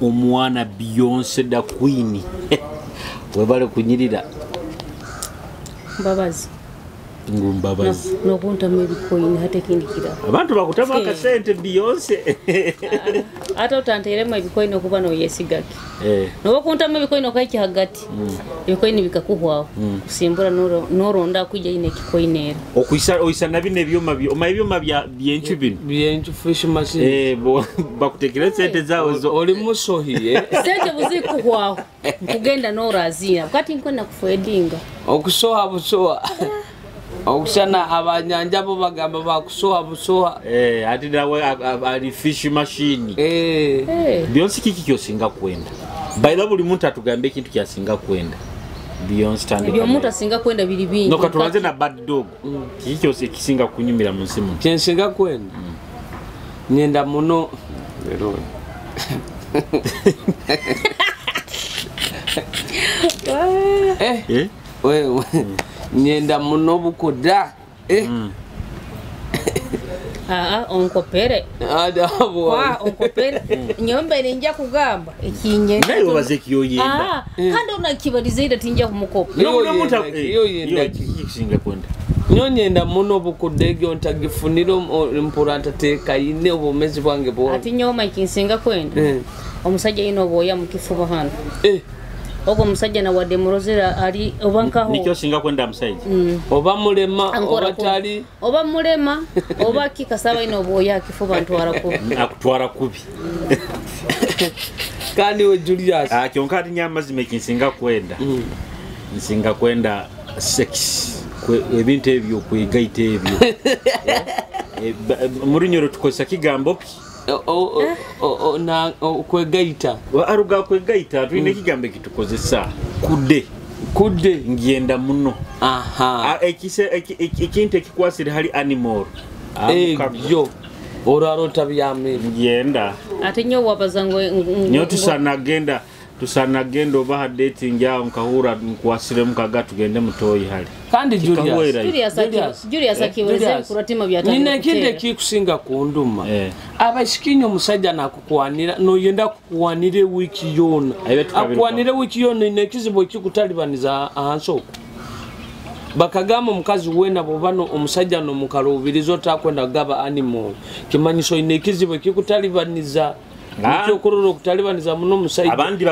omwana Beyonce da Queen webale kunyirira Mbabazi ngumbabazi no kunta mebikoyini hate kindikira abantu bakutama akasente Beyonce ata utanterema ebikoyini okuba no yesigaki no bakunta mebikoyini okayiki hagati ebikoyini bikakuhwaho kusimbura noronda kujya ine kikoyinera oyisa nabine ebyuma byencu bino byencu fish machine bakutekera sente zawo oli musohiye sente buzikuhwaho kugenda norazina kati nkona kufedinga okusoha busoha okusana abanyanja bo bagamba bakusoha busoha ati dawe ali fish machine Beyonce kiki kyosinga kwenda baila buli muntu atugambe ikintu kyasinga kwenda Beyonce tandi ebyo muntu asinga kwenda bili bingi no katulaze na bad dog kiki kyose kisinga kunyumira mu nsimu kyensinga kwenda nyenda muno lero wewe nyenda muno bukoda onkopere onkopere nyombe ninja kugamba ekinye nayo bazeki yoyenda kandi unakibaliza ida tinja kumukopa iyo yenda kisinga kwenda nyonyenda muno bukodege ontagifuniro mpuranta teka ine obumezi bwange bo ati nyoma ikinsinga kwenda omusajja ino boya mukifuba hano ogo musajja na wade murozera ali obankaho nikyo singa kwenda musajja oba mulema oba tali oba mulema oba kikasaba ino boya kifuba ntwara kubi akutwara kubi kandi we Julius kyonka ati nyama zimekinsinga kwenda nsinga kwenda sex ebintu ebyo kwegaita ebyo murinyoro tukozesa kigambo ki na kwegaita aruga kwegaita twine kigambo kitukozesa kude ngiyenda muno ekintu ekikwasire hali animal ebyo orarota byame ngiyenda ate nyo wabazango nyo tusanagenda oba dating yao nkahura nkwasire mukaga tugende mutoyi hali kandi Julius akiweze kuratima byatanga nine kinde kikusinga kunduma abashikinyo musajja nakukwanira no yenda kukwanire wiki yona akwanire wiki yona ine kizibo kikutalibaniza ahansoko bakagama mukazi wena bobano omusajja no mukalubirizo takwenda gaba animal kimanyiso ine kizibo kikutalibaniza Nikyo kururo kutalibaniza muno musajja abandi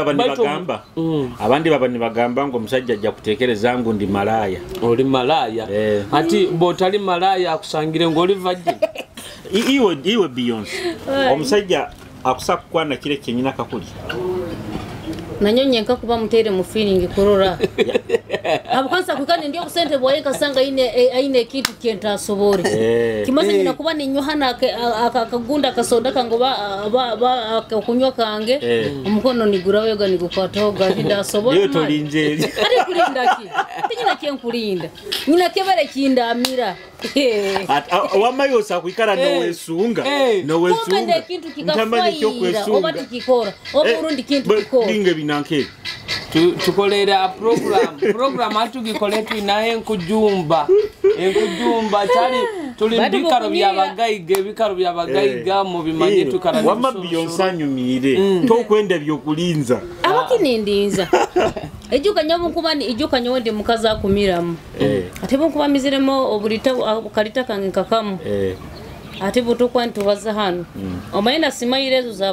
baba ni bagamba ngo musajja ajja kutekereza ngo ndi malaya oli malaya ati botali malaya akusangire ngo oli virgin iwe Beyonce omusajja akusakwana kire kenyina kakuli nanyonye nkakuba mutere mu feeling kurura abukansa kwikane ndio kusente bwaye kasanga ine kitu kenta sobore kimaze nyina kuba ni nyohana akagunda kasonda kango ba akunywa kange umukono nigura wega nigukwatoga nda sobore yo tolinjeri ari kulinda ki nyina kenkulinda nyina kebere kindamira wamayosa kwikara nowesunga ntamanye cyo kwesunga oba tikikora oburundi kintu kikora nanke tukolera program atugikole twinaye enkujumba cyari tuli bikaro byabagayiga mu bimanyi tukara wama Beyonce anyumire to kwenda byokulinza abakinindinza ejuka nyabu kubani ejuka nyonde mukaza kumiramu atebo kuba miziremo oburita ukalita kange kakamu atibu tukwantu baza hano omayenda simayirezo za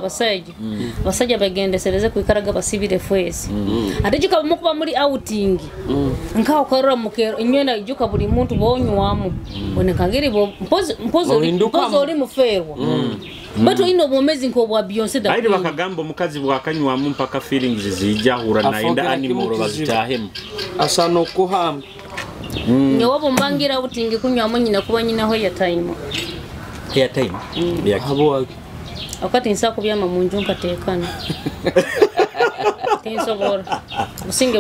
basajja bagendesereze kwikaraga basibire fwezi atijika mukuba muri outing nka ukarura mukero inywena ijuka buri muntu bonywamu bonekangiri bo mpozo uri muferwa bato ino bomezi nko bwa Beyonce da aide bakagambo mukazi bwakanywamu mpaka feelings zijja hura naenda animal bazitahemu asano kuhamba nyobo mbangira outing kunywamu nyina kuba nyina ho ya time yabo akati nsako byama munju nkatekana tinsobora usinge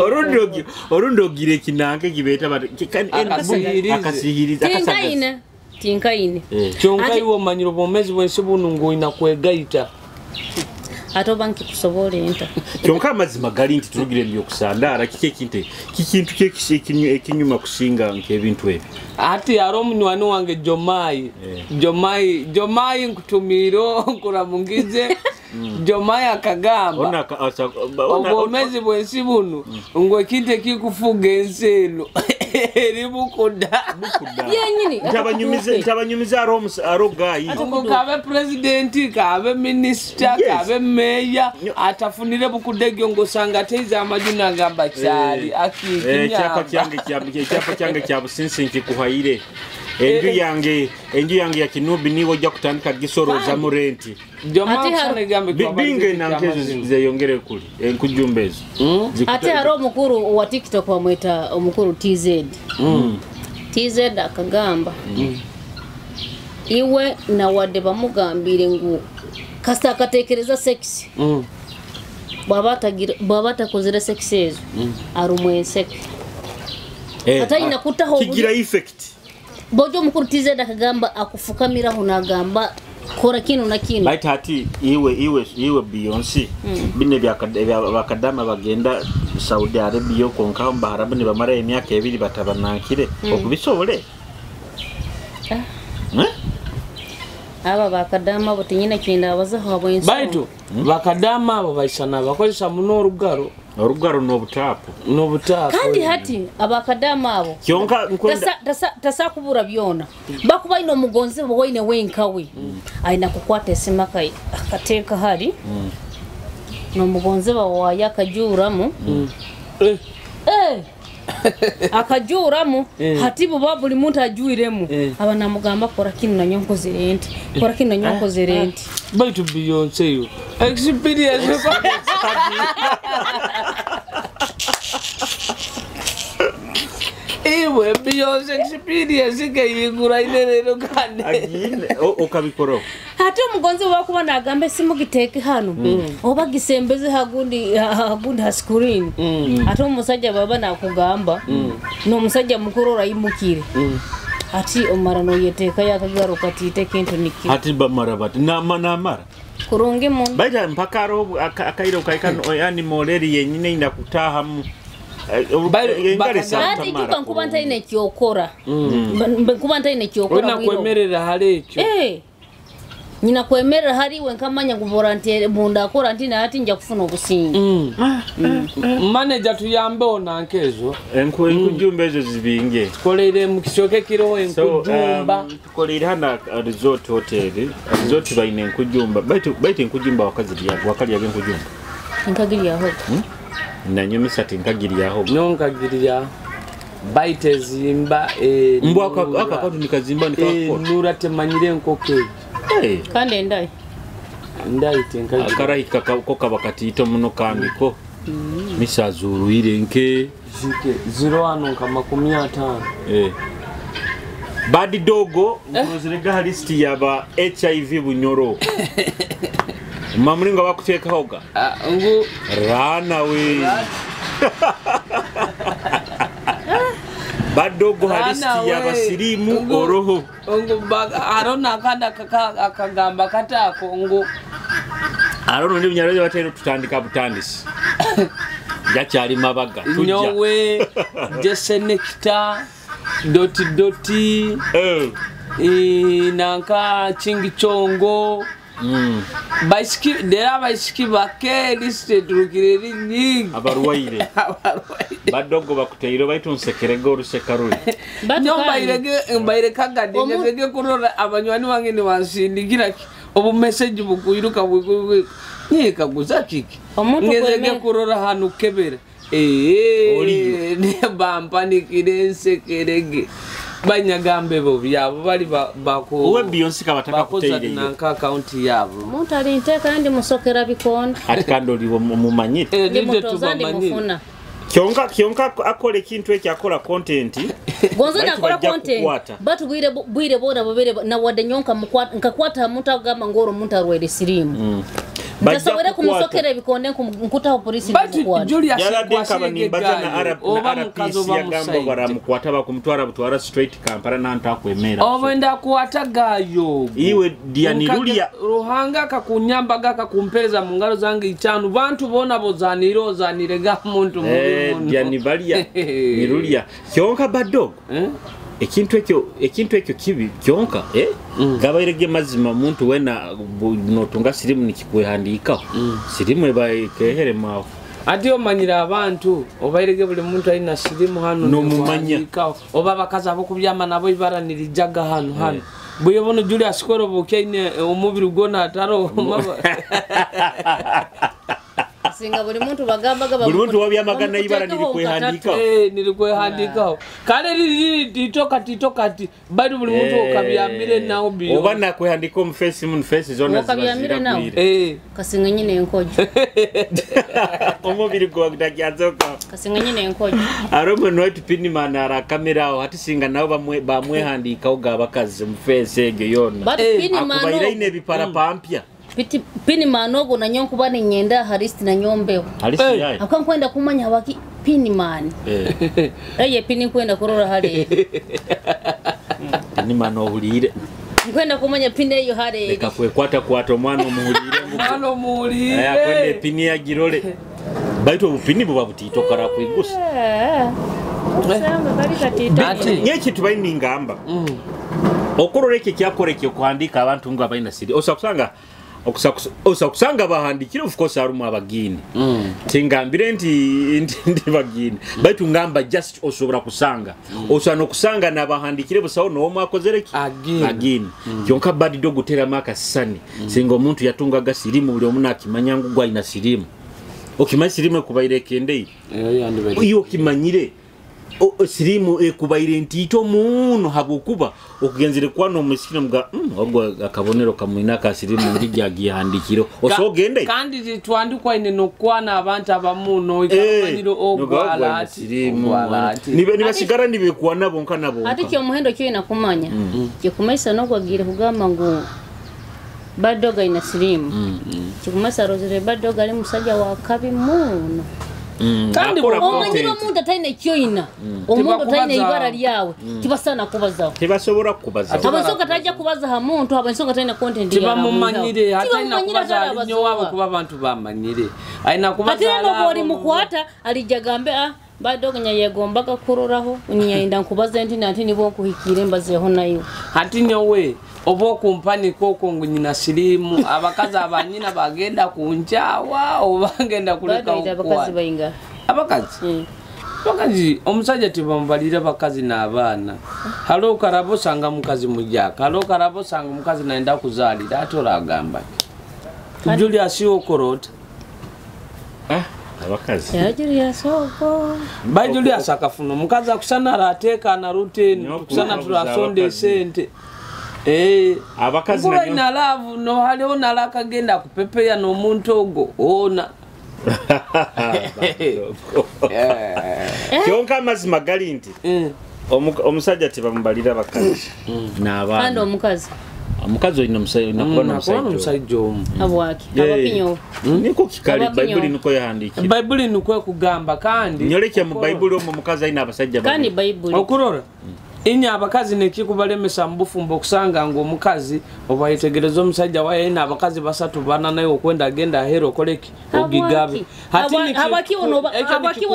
orundogire kinange gibeta akasihiriza tinkaine cyonka iwo manyiro bomezi bwense bunungu ina kwegaita ato banki kusobora enta cyonka amazima gari nti turugire byo kusandara kikintu ekinyuma kusinga nk'ebintu ebi ati yaro munywani wange Jomai nkutumiro nkuramungize Jomaya kagamba obwomezi bwensi buno ngwe kinte kikufuga enseno eri bukuda yenyini ntabanyumiza arogayi kabe presidenti kabe minister kabe meya atafunire bukuda egyo ngosanga teiza amajuna agamba kyali akikinyamba ekyapa kyange kya businsinki kuhaire enju yange ya Kinubi niwo ojja kutandika gisoroza mu renti binge nankezo zeyongere kuli enkujumba ezo ate hari omukuru wa TikTok bamweta omukuru TZ akagamba iwe na wadde bamugambire ngu kasa akatekereza sex baba takozere sex ezo arumwe enseke atayina kutaho kigira effect bojo mukuru TZ akagamba akufukamira hunagamba kora kino na kino right hati iwe Beyonce bine bakadama bagenda Saudi Arabia konka mbaharabu ni bamara emyaka 2 batabanankire okubisobole aba bakadama botinyina kinda abazaho abwenso baitu bakadama abo baisana bakozesa muno orugaro n'obutapu kandi hati abakadama abo kyonka tasakubura byona bakuba ino mugonze boine wenkawe aina kukwata esima kai akateeka hari no mugonze bawa yakajuramu akajuramu hatibu babuli muntu ajuiremu abana mugamba kora kinu na nyonko zirenti baitu Beyonce yo experience iwe Beyonce experience kayigura inerero kane okabikoro hati omugonzi wakuba nagambe simu giteke hano oba gisembeze hagundi ha screen ate omusajja baba nakugamba no musajja mukuru orayimukire ati omara no yeteka yakagaro katite kento niki ati bamara bati namara kurungi mu baita mpaka ro akairo kaikano yani moleri yenyine inda kutahamu Ati kubanta ine kyokora kubanta ine kyokora wina kwemerera hali ekyo nyina kwemerera hari wenkamanya kuvolunteer munda akora ntina ati nja kufuna obusingi manager tuyambe onankezo enkujumba ezo zibinge kolere mu kisoke kiro enkujumba kolere hana resort hotel resort bayine enkujumba baite enkujumba wakaziri yabo wakali yabe enkujumba nkagiri yaho nanyumisa tinkagiri yaho nonkagirya baite zimba mbwa akakatu nikazimba nikakora nura temanyire nkoke kandi ndai tenkagiri akara ikakako bakati ito muno kambiko misazuru irenke zike 01 kama 15 badi dogo ngozirega list yaba HIV bunyoro Mamulinga bakuteka hoga ngu rana we badogo halisti ya basirimu oroho ngu arona kanda akagamba katako ngu arono ndi bunyareze batero tutandika butandisi yacyari mabaga tujja nyowe desenekta doti nanka chingichongo baisiki dera baisiki bake listed rukireri nyingi abarwaire badogo bakuteiro baitunsekerego orusekaruri nyomba irege kagade ngeze kurora abanywani wange ni wansindikira obu message bukuyiruka bwe nyeka guzakiki ngeze kurora hanu kebere ne bampanikire nsekerege banyagambe bo byabo bali bako uwe Beyonce kabataka kuteire nanka account yabo muntu ali nteka kandi musokera bikonda ati kandoli mumanyite ninde tubamanyite kyonka akole kintu eki akola content gonzo nakola content batu bwire bona bobere na wade nyonka nkakwata muntu agamba ngoro muntu arwere sirimu Basawera kumusokera bikonde nkuta polisi n'ukwata. Julius yaradeka nimbaza na RPC yagamba baramukwata bakumutwara butwara straight Kampala nanta kwemera. Obenda kuwata gayo. Iwe Dianirulia Ruhanga kakunyambaga kakumpeza mu ngalo zange icyanu bantu bona bozaniro zanirega muntu Dianivalia Nirulia. Kyonka badog. ekintu ekyo kibi kyonka gabairege mazima muntu wena notunga sirimu nikikwehandikaho sirimu ebaikehere mawo ati omanyira abantu obairege buli muntu alina sirimu hano nomumanyaho oba bakazi abokubyama nabo ibaranirijaga hano buye bono Julius Koro bukeine omubiri gona ataro singa buli muntu bagamba buli muntu wabyamagana ibara nilikuhandikaho kale titokati bali buli muntu okabyamire nawo biyo oba nakwehandika mu face zona okabyamire nawo kasinga nyine enkojo omubiri gwa gudakyazoka kasinga nyine enkojo aromwe noite pinimana ara kamera aho hati singa nabo bamwehandikaho gabakazi mu face ege yona akubaira ine bipara pampya pini manogo na nyonku bane nyenda haristi na nyombeho haristi yae akankwenda kumanya waki pini mani eye pini kwenda kurora hale ni mano hulire kwenda kumanya pini eyo hale leka kwekwata kwato mwana muhulire aya kwende pini ya girole baito upini buba butito kara kwigusa samba bali katita nyeki tubaini ngamba okororeke kyakoreke kuhandika abantu ngo abaina siri osakusanga okusanga bahandikire of course arumu abagini tingambire ndi bagini baitu ngamba just osobora kusanga osano kusanga nabahandikire busawo no mwakozereki agini kyonka badi do gutera maka sani singo muntu yatunga gasirimu buli omuna akimanyangu gwa ina sirimu okimanya sirimu kubaire kende iyo kimanyire sirimu ekubaire ntito muno habukuba okugenzere kwano musikino mga ogwo akabonero kamwina ka sirimu ndijagi handikiro osogende kandi zitwandikwa ine nokwana abantu abamuno ikamanyiro ogwalati nibe basigara nibe kwana bonka nabo ati cyo muhendo cyo inakumanya cyo kumaisa nogwagire kugamba ngo badoga ina sirimu cyo kumasa rozere badoga ali musajja wa kabi muno kandi omanyiro muntu atayine kyoina omuntu atayine ibara lyawe kibasana kubazaho kibasobora kubazaho abasoka tajja kubaza ha muntu abasoka atayine content ya tibamumanyire hatayina kubaza nyo wabo kuba abantu bamanyire aina kubaza ati bori mukwata alijagambe badoga nyayegombaga kuroraho nyayinda nkubaza enti nanti nibo kuhikire mbazeho nayo hati nyowe obo kumpani koko ngnyina sirimu abakazi abanyina bagenda kunjawa obagenda kuleka abakazi bayinga abakazi omusajja tibambalira bakazi n'abaana halo karabo sanga mukazi mujaka halo karabo sanga mukazi naenda kuzalira atola agamba Julius Okorota abakazi ya Julius Oko ba Julius akafuna mukazi akusana rateka na routine kusana turasonde sente abakazi nanyo ina love no haliho nalaka genda kupepeya no muntu ogo ona kyonka mazima gali nti omusajja tibambalira abakazi n'abaana kandi omukazi oyina omusajja omu abwaki abakinyo niko kikali Bible niko yahandikira Bible niko kugamba kandi nyoleke mu Bible omukazi ayina abasajja kandi Bible okurora inya abakazi nekikubalemesa mbufumbo kusanga ngo omukazi obayitegerezo omusajja waye ina abakazi basatu bana nayo okwenda agenda hero koleki ogigabe abakiwo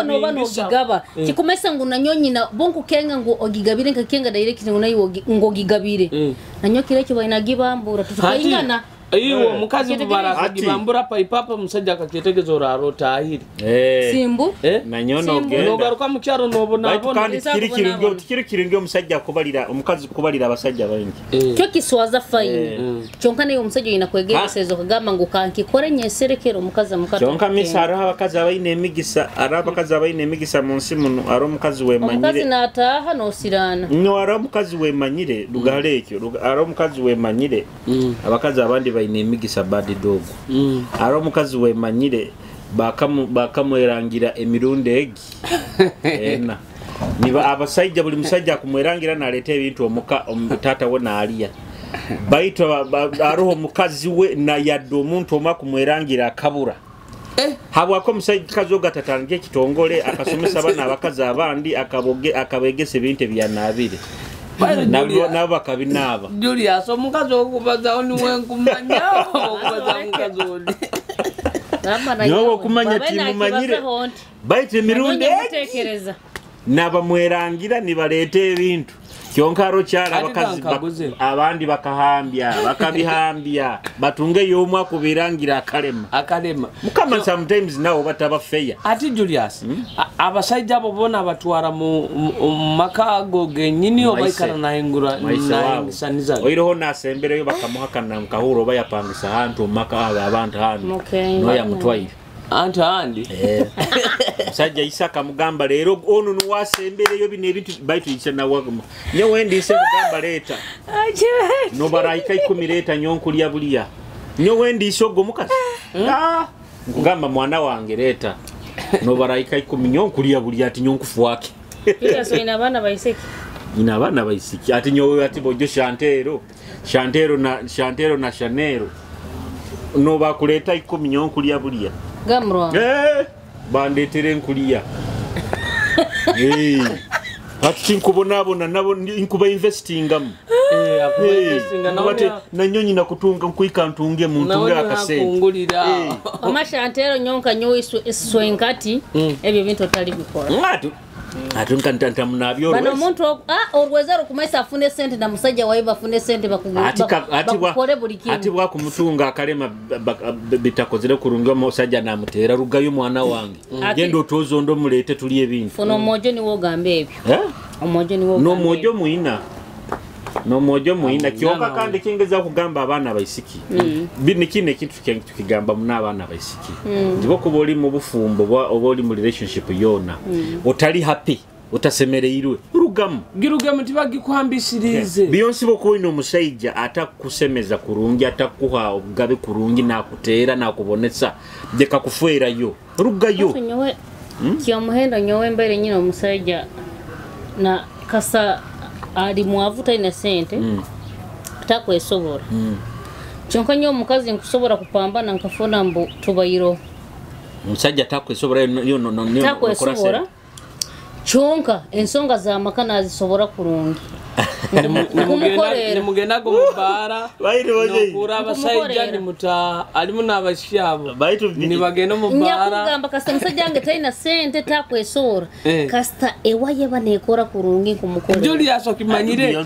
no bano ogigaba kikumesa ngo nanyonyina bonku kenga ngo ogigabire nkakenga direct ngo nayo ngo gigabire nanyo kireke bayina gibambura tukayingana iyo mukazi mubara gibambura paipapa musajja akaketegezo rarota ahiri simbu nanyono ogenda nogaruka mu cyaro nobona kandi kirikirenge omusajja kubalira omukazi kubalira abasajja bangi cyo kiswaza fayini cyonka nayo omusajja yina kwegera sezo kagamba ngo kankikore nyeserekero omukazi mukata cyonka misara abakazi abayine emigisa abakazi abayine emigisa munsi muno aro omukazi wemanyire omukazi nataha no sirana no aro omukazi wemanyire lugale ekyo aro omukazi wemanyire abakazi abandi bayine emigisa bad dog aro omukazi wemanyire bakamwerangira emirundi egi ena niba abasajja buli musajja kumwerangira naleta ebintu omutata we naaliya baito aroho mukazi we na yaddo omuntu omakumwerangira akabura habwako musajja kazo gatatange kitongole akasomesa bana abakazi abandi akabegese ebintu byanabire nabo kabinaba Julius omukazi okubaza oni wenkumanya okubaza mukazi oni nyobo kumanya timumanyire baite mirundi naba mwerangira nibalete ebintu kyonkaro kyala abakazi abandi bakahambya bakabihambya batunge yomu akubirangira akalema mukama sometimes nawo bataba fair ati Julius abasajja abo bona batwara mu makago genyini obaikara na ingura na saniza oyiroho nasembereyo bakamuhakana mukahuro bayapangisa hantu maka abantu hano no ya mutwaire Antandi sajja Isaka mugamba lero ono nuwasembere yo bine ebintu baitu yise na waguma nyo wendi se mugamba leta no baraika 10 leta nyonkulya buliya nyo wendi isogo mukasi ngamba mwana wange leta no baraika 10 nyonkulya buliya ati nyonkufu wake ila so ina bana baisiki ati nyo ati bojo Shantero na Chanero no bakuleta 10 nyonkulya buliya Gamro. Bandetere nkuliya. Ati nkubonabona nabo inkuba investingam. Na nyonyi na kutunga nkuika ntunge muntu akasente. Amashantero nyonka nyo iswenkati ebyo bintu tali bikora. Ngatu atunka munabyo bano muntu orwezero kumaisa afune sente na musajja waiba afune sente bakugura ati bwa kumutunga akalema bitakozere kurunga musajja namutera rugayo mwana wange gendo tozo ndo mulete tuliye bintu fono mojo ni wogambe ebyo omojo ni wogambe no mojo muina kyoka kandi kingeza kugamba abana baisiki bini kine kitu tukigamba muna abana baisiki ndibo kuboli mu bufumbo oboli mu relationship yona otali happy utasemereirwe rugamu tibagikuhambisirize biyonsi boko ino musajja atakusemeza kurungi atakuha obugabe kurungi nakutera nakubonetsa deka kufwera yo rugayo nyowe kyomuhenda nyowe mbere nyine omusajja na kasa ali mwavuta ina sente takwesobora kyonka nyo mukazi nkusobora kupambana nkafona mbu tubayiro musajja takwesobora yo takwesobora kyonka ensonga za makana azisobora kurungi nimugenda gumubara nokura abasajja nimuta alimu n'abashyabo nibagenda mubara nyakugamba kasa musajja wange taina sente takwesora kasta ewaye banekora kurungi kumukore Julius okimanyire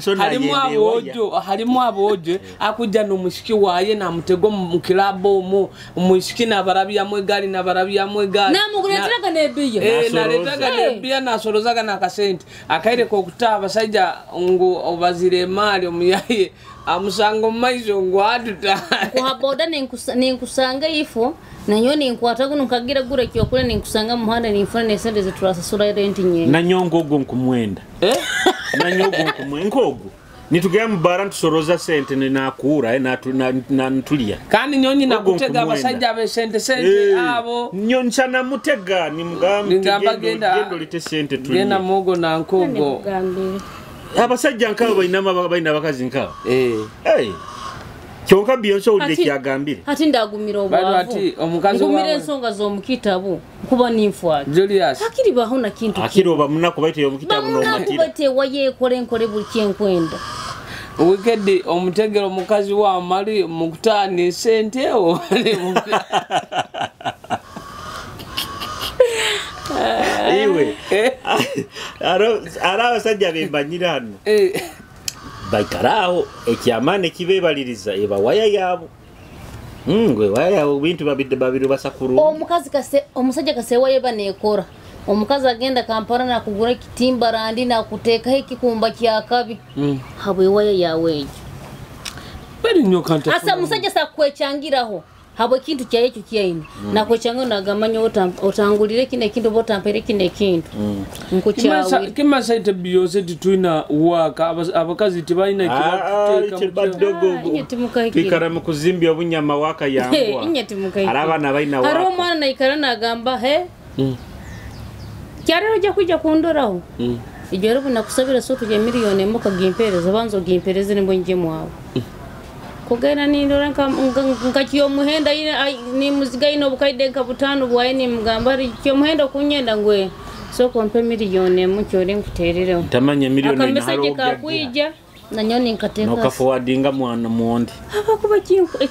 halimu abojo akujja n'omushiki waye na mutego mu kilabo mu mushiki na barabya mwe gali na mugureteraga nebiya naletaga nebiya nasorozaga na kasente akaire ko kuta abasajja ngo obazire mali omuyaye amusango maizo ngwaduta kwa boda ninkusanga ifo nanyo ninkwata guno kagira gure kyokule ninkusanga muhanda ninfuna nesende zeturasasura rent nyenye nanyongo go nkumwenda nanyongo nkumwenkogo nitugera mubara ntusoroza sente nakura na ntulia kandi nyonyi nakutega abasajja abesente abo nyoncha na mutega ni mugamba gendo lite sente tulia gena mogo na nkogo abasajja nkabo baina bakazi nkabo kyonka biyonso ulide kyagambire ati ndagumira obwavu omukazi ngumire ensonga zo mukitabu kuba ninfwa Julius akiri baho na kintu akiroba munako baite yo mukitabu no matira bate waye nkore buli kyenkwenda weekend omutegero mukazi wa mali mukutani sente o iwe ara basajja bembanyira hano baikaraho ekyamane kibebaliriza eba waya yabo ngwe waya bintu babiri basakuru omukazi kase omusajja kase waye banekora omukazi agenda Kampala na kugura kitimba randi na kuteka hikikumba kyakabi habwe waya yawe bari nyokanta asa musajja sakwechangiraho habwe kintu kyaye cyo kyaine nakwechanga nagamanya otangulire kine kintu botampere kine kintu nkuchawe kimasaite biyose tituina waka abakazi tibaina tikara mukuzimbya obunyama waka yangwa araba nabaina waka haro mwana naikara nagamba kyarero jya kujya kundoraho igero bunakusabira so tuje miliyoni muka gimpereza banzo gimpereza nimbo nje mwawe kugena nindora nkakiyo muhenda ni muziga ino bukaide nkabutano bwaye ni mugambari kiyo muhenda kunyenda ngwe so kompe miliyoni mucyore nkuterere tamanya miliyoni na haro kakwija na nyoni nkateka no kafuwadinga mwana muondi abakuba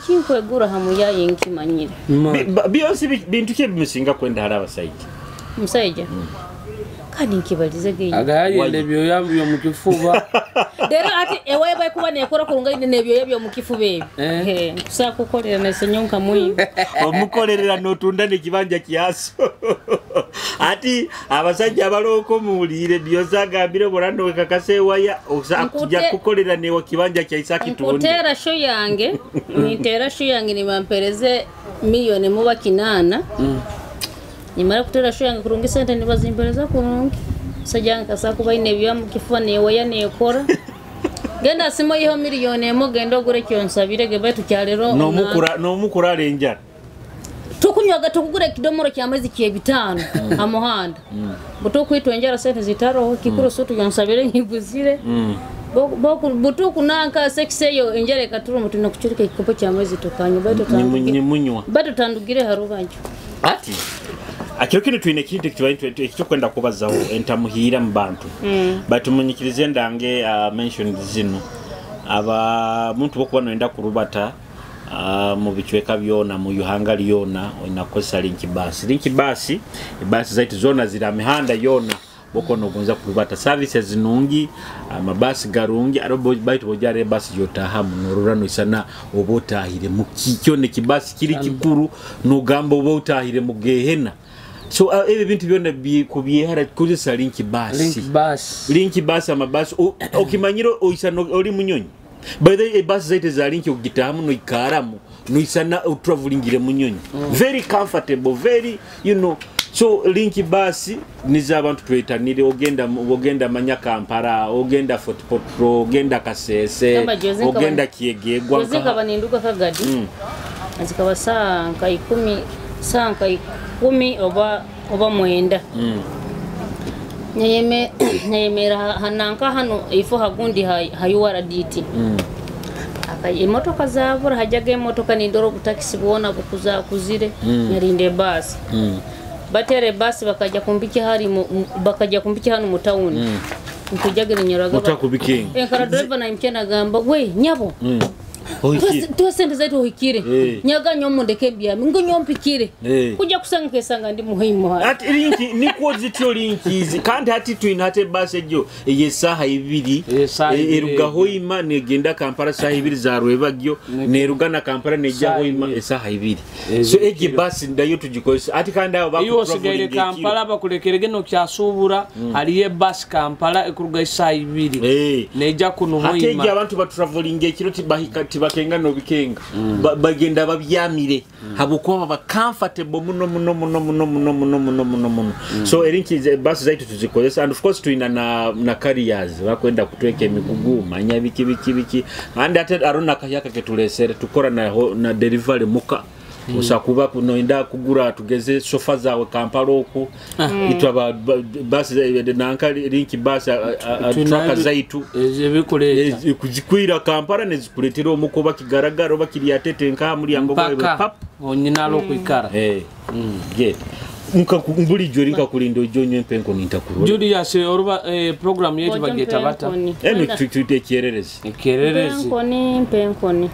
kinko egura hamu yaye nkimanyire biyonsi bintu kye bimusinga kwenda haraba saidi musajja kani nkibalize geyi agayende byo yambyo mu kifuba dero ati ewe bayi kuba nekora kurunga ine nebyo yabyo mu kifuba ebyo kusa kukolera na senyonka muyi omukolerera notunda ne kibanja kiaso ati abasajja baloko mulire byozagambire borando wekakase waya okujja kukolera ne kibanja kya Isaki tundi kutera sho yange nitera sho yange ni bampereze milioni muba kinana nimara kutera sho yange kurungi sente nibazimpereza kurungi sajanga kasa kuba ine byo mu kifuba ne waya ne ekora genda simo yiho milioni emo genda ogure kyonsabire gebe tukyalero no mukura renja tukunywaga tukugura kidomoro kya mwezi kiye bitano amuhanda buto kwitwenjera sente zitaro kikuru sotu yonsabire nkiguzire buto kunanka sexeyo enjere katuru mutu nakuchurika ikopo kya mwezi tokanyo bato tandugire harubanjo ati akirokino twine kintu ekyo kwenda kubazaho entamuhira mbantu batumunyikirize ndange mentioned zino aba muntu bokubana enda kurubata mu bichweka byona mu yuhanga lyona inakosa linki basi zaiti zona zira mihanda yona bokono gonza kurubata services nungi amabasi garungi arobo baitu bojare basi yotahamu norurano isana obotahire mu kikyone kibasi kiri kikuru no gambo obotahire mu gehena so ebe bintu byona kubiyehara kuzisa linki basi amabasi okimanyiro oisano oli munyonyi by the bus zaite za linki ogitahamu no ikaramu no isana travelingire munyonyi very comfortable very so linki basi niza abantu twetanire ogenda manya Kampala ogenda Fort Portal ogenda Kasese ogenda Kiegegwa kozika baninduka kagadi azikaba sanka 10 oba mwenda Nyemera hananka hano ifo hagundi hayuwara diti imotoka zavura hajaga imotoka ni ndoro butakisi buona bukuza kuzire nyarinde basi batere basi bakaja kumbiki hano mu town nkujage ni nyoraga utakubikinga kara driver na imkena gamba we nyabo tuwasende zaidi uhikire nyaga nyomu ndeke biyami ngo nyompikire kujya kusanga kesanga ndi muhimu ati linki niko zityo linkizi kandi hati twina hate base jo yesaha ibiri eruga hoima negenda Kampala saha ibiri za rwebagyo neruga na Kampala nejja hoima esaha ibiri so egi base ndayo tugikosa ati kandi abo bakusigere Kampala bakulekerege no kyasubura haliye base Kampala ekuruga esaha ibiri nejja kuno hoima ati abantu batraveling ekiro tibakenga no bikenga bagenda babyamire habuko ba comfortable muno so erinki bus zaitu tuzikozesa and of course tuina na carriers bakwenda kutweka emigugu manya biki and ate arona kayaka ketulesere tukora na delivery muka usakuba kunoenda kugura tugeze sofa zawe Kampala oku itwa bus nanka linki bus truck zaitu ezibikuleta kuzikwira Kampala nezikuletera omukoba kigaragaro bakiri atete nka muri yango bawe pap onyinalo kwikara get nguli jorinka kulindo jonyo empenko nintakuru Julius oruba program yetu bageta bata twite kiererezi penko ni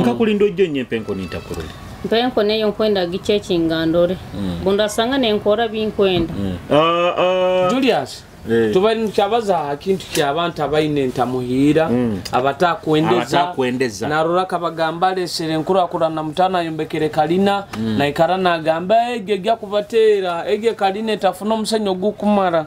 nkakulindo jonyo empenko nintakuru mpenko neyo nkwenda gichechi ngandore bunda sanga nenkora binkwenda Julius tubali kyabaza kintu ky'abantu abayine ntamuhira abatakwendeza naruraka bagamba lesere nkura na mutana yombekere kalina na ikarana gamba egegya kubatera ege kaline tafuna omusenyo gukumara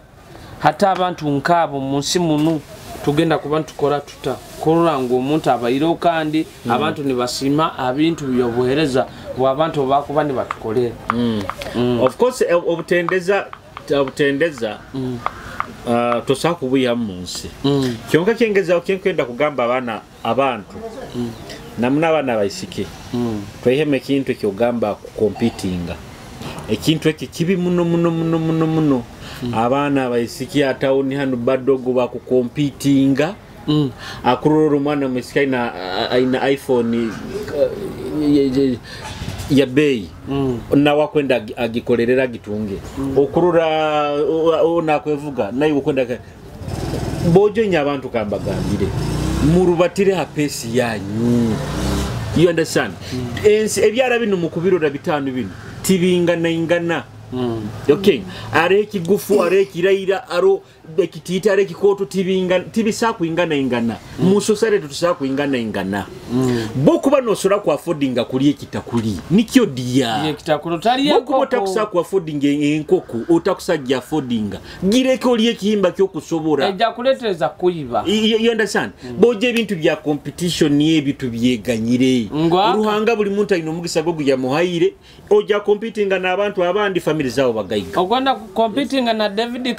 hata abantu nkabo munsi munu tugenda kubantu kora tuta korango omuntu abayiro kandi abantu nibasima abintu byobuhereza wabantu bakuba ni batukolera of course obutendeza tosakubuya munsi kyonka kyengeza okyenkwenda kugamba abana abantu namuna abana baisike tweheme kintu kyogamba competinga ekintu kibi muno abana baisike atawuni hanu badogo bakukompitinga akururu mwana musika ina iPhone ya bei na wakwenda agikorerera gitunge okurura ona kwevuga nayi ukwenda bojo nyabantu kambagambire murubatire hapesi yanyu you understand ebyara bino mukubiro da bitanu bino tibingana ingana Okay, are kigufu are kiraira aro ekitita are kikoto tibisa kuingana ingana mu society tusa kuingana ingana boku bano sura ku affordinga kuli ekitakuli nikyo dia ekitakulu tali yako boku takusa ku affordinga enkoku otakusajja affordinga gireko liye kihimba kyo kusobora ejja kuletereza kuyiba you understand boje ebintu bya competition ni ebitu byeganyire ruhanga buli muntu ayino mugisa gogu ya muhaire oja competinga n'abantu abandi family zao bagayiga ogwanda competinga na David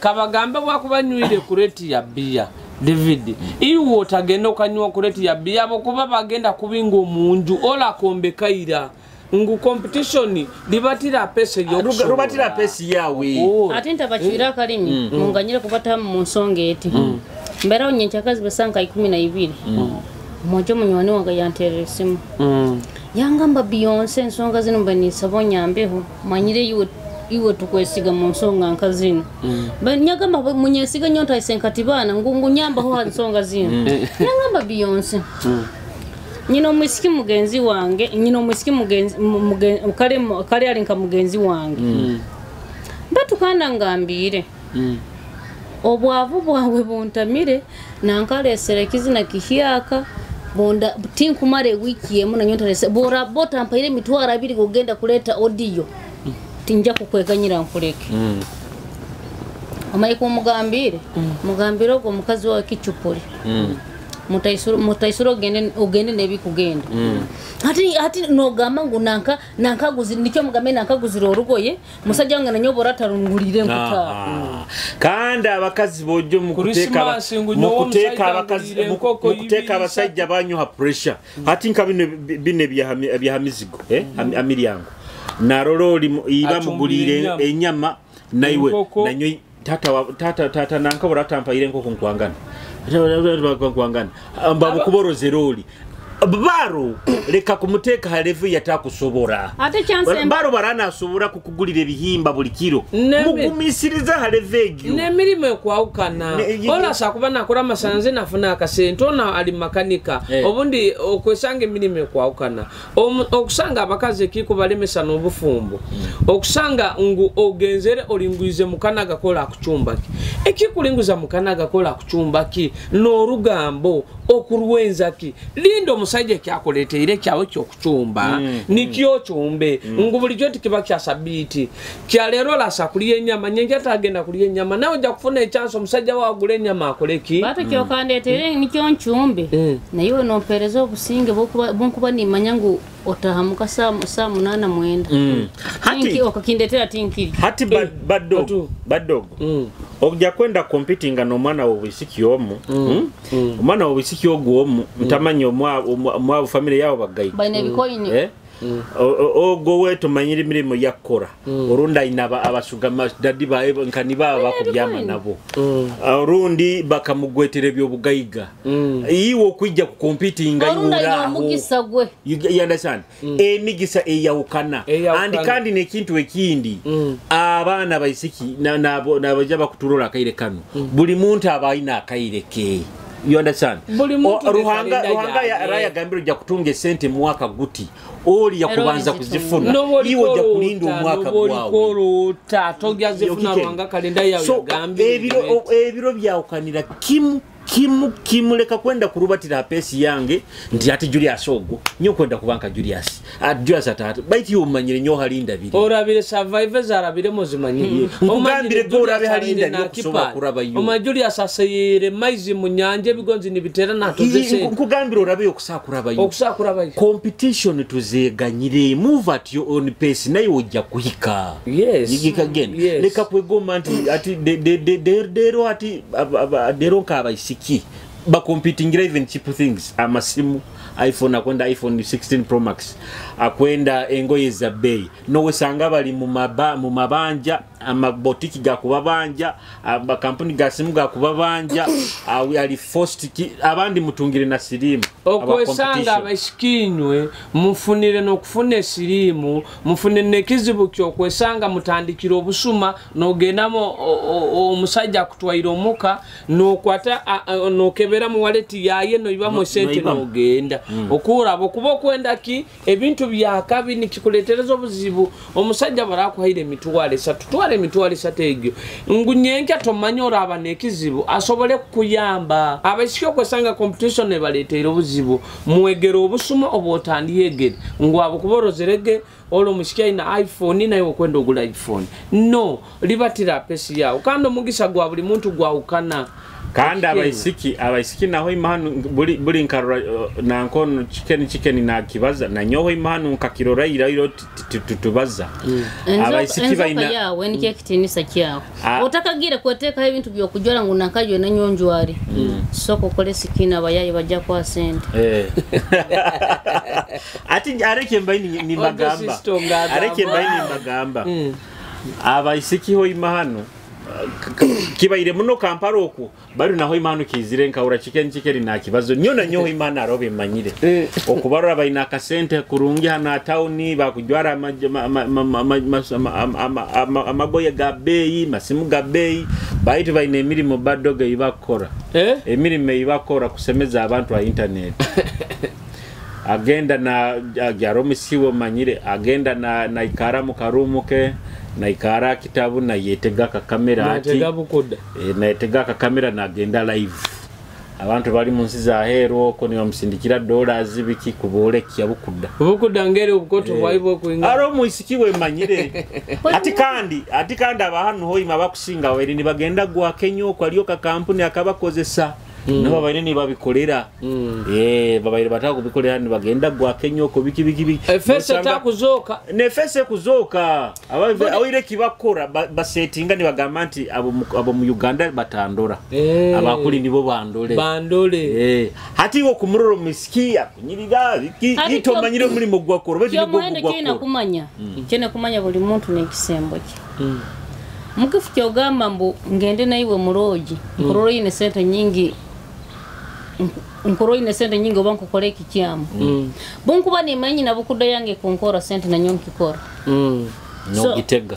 Kabagambe wakubanywire kureti ya bia David iwo otagenda okanywa kureti ya bia bokuba bagenda kubinga omunju ola kombekaira ngu competition libatira pesa yokusobola rubatira pesa yawe atinta bachira kalimi munganyire kubata mu nsonge eti mbera onyenchakazi besanka 12 mojo munywani wanga yanteresimu yangamba Beyonce nsonga zino mbani sabonyambeho manyire iwe tukwesiga mu nsonga nkazino banyagamba munyesiga nyonta isenkatibana ngungu nyamba ho nsonga zino yangamba Beyonce nyino mwisiki mugenzi wange kale alinka mugenzi wange batukana ngambire obwavu bwawe buntamire nankale serekizina kihyaka bonda tinkumare wiki yemu na nyonta rese bora bota mpaire mitwara abiri kugenda kuleta audio tinja kukweganyira nkuleke amaiko mugambire go mukazi wa kichupuri mutaisuro ugende nebi kugenda hati no gama ngo nankaguzi nicyo mugambe nankaguzira orugoye musajja wanga nanyobora tarungurire nkuta kandi abakazi bojo mukuteka abasajja banyoha pressure hati nka bine byahamizigo amiryango narololi iba mugulire enyama naiwe nanyo tata nankabora tampaire nkoko nkwangana mbabu kuboroze roli baro leka kumuteka halevu yatakusobora baro barana asobora kukugulira ebihimba buli kiro mugumisiriza halevegyo nemirimo kwaukana ola sakuba nakora masanze nafuna akasente ona ali makanika obundi okwesanga emirimo kwaukana okusanga abakaze kiko balemesa n'obufumbo okusanga ngu ogenzere olingwize mukanaga kola kuchumbaki ekikulinguza mukanaga kola kuchumbaki n'orugambo okurwenzaki lindo musajja kyakoleteire kyawe kyokuchumba nikyo chumbe ngubuli joti kiba kya sabiti kya lero la sakuliye nyama nyenje atagenda kuliye nyama nawe ja kufuna echanso musajja wa gule nyama akoleki bata kyo kandetere nikyo nchumbe na yo no perezo businge bokuba ni manyangu otahamuka saa 8:9 hati okakindetera tinkiri hati badogo obja kwenda competing no mwana obisiki omu omwana obisiki ogwomu ntamanyo mwa family yao bagayi bane bikoyini ogo wetu manyiri mirimo yakora orunda inaba abasugama dadi bae nkani baba bakubyama nabo orundi bakamugwetere byo bugayiga iwo kwijja ku competing ayura you understand emigisa eyawukana and kandi ne kintu ekindi abana baisiki nabaja bakuturola akaire kanu buli muntu abaina akaire ke you understand ruhanga ya raya gambiro ja kutunge sente mwaka guti oli yakubanza kuzifuna iwo ja kulinda omwaka gwawe togya zifuna ruhanga kalenda ya gambiro ebiro byawukanira kimu leka kwenda kurubatira pesi yange nti ati Julius ogo nyo kwenda kubanka Julius atatu baiti umanyire nyo halinda biri orabire survivors arabire mozimanyire omugambire go orabe halinda nyo kusoba kuraba yo oma Julius asayire maizi munyanje bigonzi nibitera natozese nkugambire orabe okusakuraba yo competition tuzeganyire move at your own pace nayo ojja kuhika yigika again leka kwegoma nti ati dero ati dero kabaisi ba competing even cheap things amasimu iPhone akwenda iPhone 16 Pro Max akwenda engoye za bei nowe sanga bali mu mabanja amabotiki gakubabanja aba company gasimu gakubabanja ali forced abandi mutungire na sirimu okwesanga abashikinywe mufunire no kufune sirimu mufunire nekizibu kyo kwesanga mutandikira obusuma no gendamo omusajja kutwaira omuka no kwata no kebera mu wallet yaye no ibamo sente no genda okuraba okuba okwenda ki ebintu byakabi nikikuletereza obuzibu omusajja barakuhaire emitwalo 3 twale emitwalo 3 egyo ngunyenka tomanya oraba nekizibu asobole kuyamba abashikyo kwesanga competition ne baleetera obuzibu mwegera obusumo obotandiyegere ngwabo kuborozerege olo mushikia ina iPhone na yo kwenda ogula iPhone no libatira pesi yao kandi omugisa gwa buli muntu gwa ukana kandi abaisiki naho imahanu buli nkarura na nkono chicken na kibaza na nyoho imahanu nkakirora iro tutubaza abaisiki baina yawe nike kitinisa kyao otakagira kweteka ebintu byo kujora ngo nakajwe na nyonjwari soko kole sikina abayayi bajja kwa sente ati areke mbaini ni magamba abaisiki ho imahanu kibaire muno kamparo oku bari naho imanu kizire nkaura chicken na kibazo nyona nyoho imana arobe manyire okubarura baina kasente kurungi hana town bakujwara amaboya gabeyi masimu gabeyi baitu baina emirimo badoga ibakora emirimo ibakora kusemeza abantu wa internet agenda na jaromisiwo manyire agenda na ikara mu karumuke na ikara kitabu na yetega ka kamera ati na yetega ka kamera na agenda live abantu bali munsi za hero ko ni bamusindikira dollars biki kubole kiyabukuda ngere ubukoto bwaibo kuinga aro muisikiwe manyire ati kandi abahanu hoima bakusinga weri ni bagenda gwa Kenya ko aliyo ka kampuni akabakozesa nabo baine babikolera babaire bataka kubikolera ni bagenda gwa Kenya ko biki efese takuzoka nefese kuzoka awire kibakora basetinga ni bagamanti abo mu Uganda batandora abakuli nibo bandole hati wo kumuroro misikia kunyirira biki itomanyire muri mu gwakoro beti ni gwakoro kumanya ikene kumanya buli muntu nekisembo ki mukifu kyogamba mbu ngende naiwe muroji nkororo ine sente nyingi obanko koleki kyamu bunkuba ni manyi na bukudo yange konkora sente na nyonki kora no gitega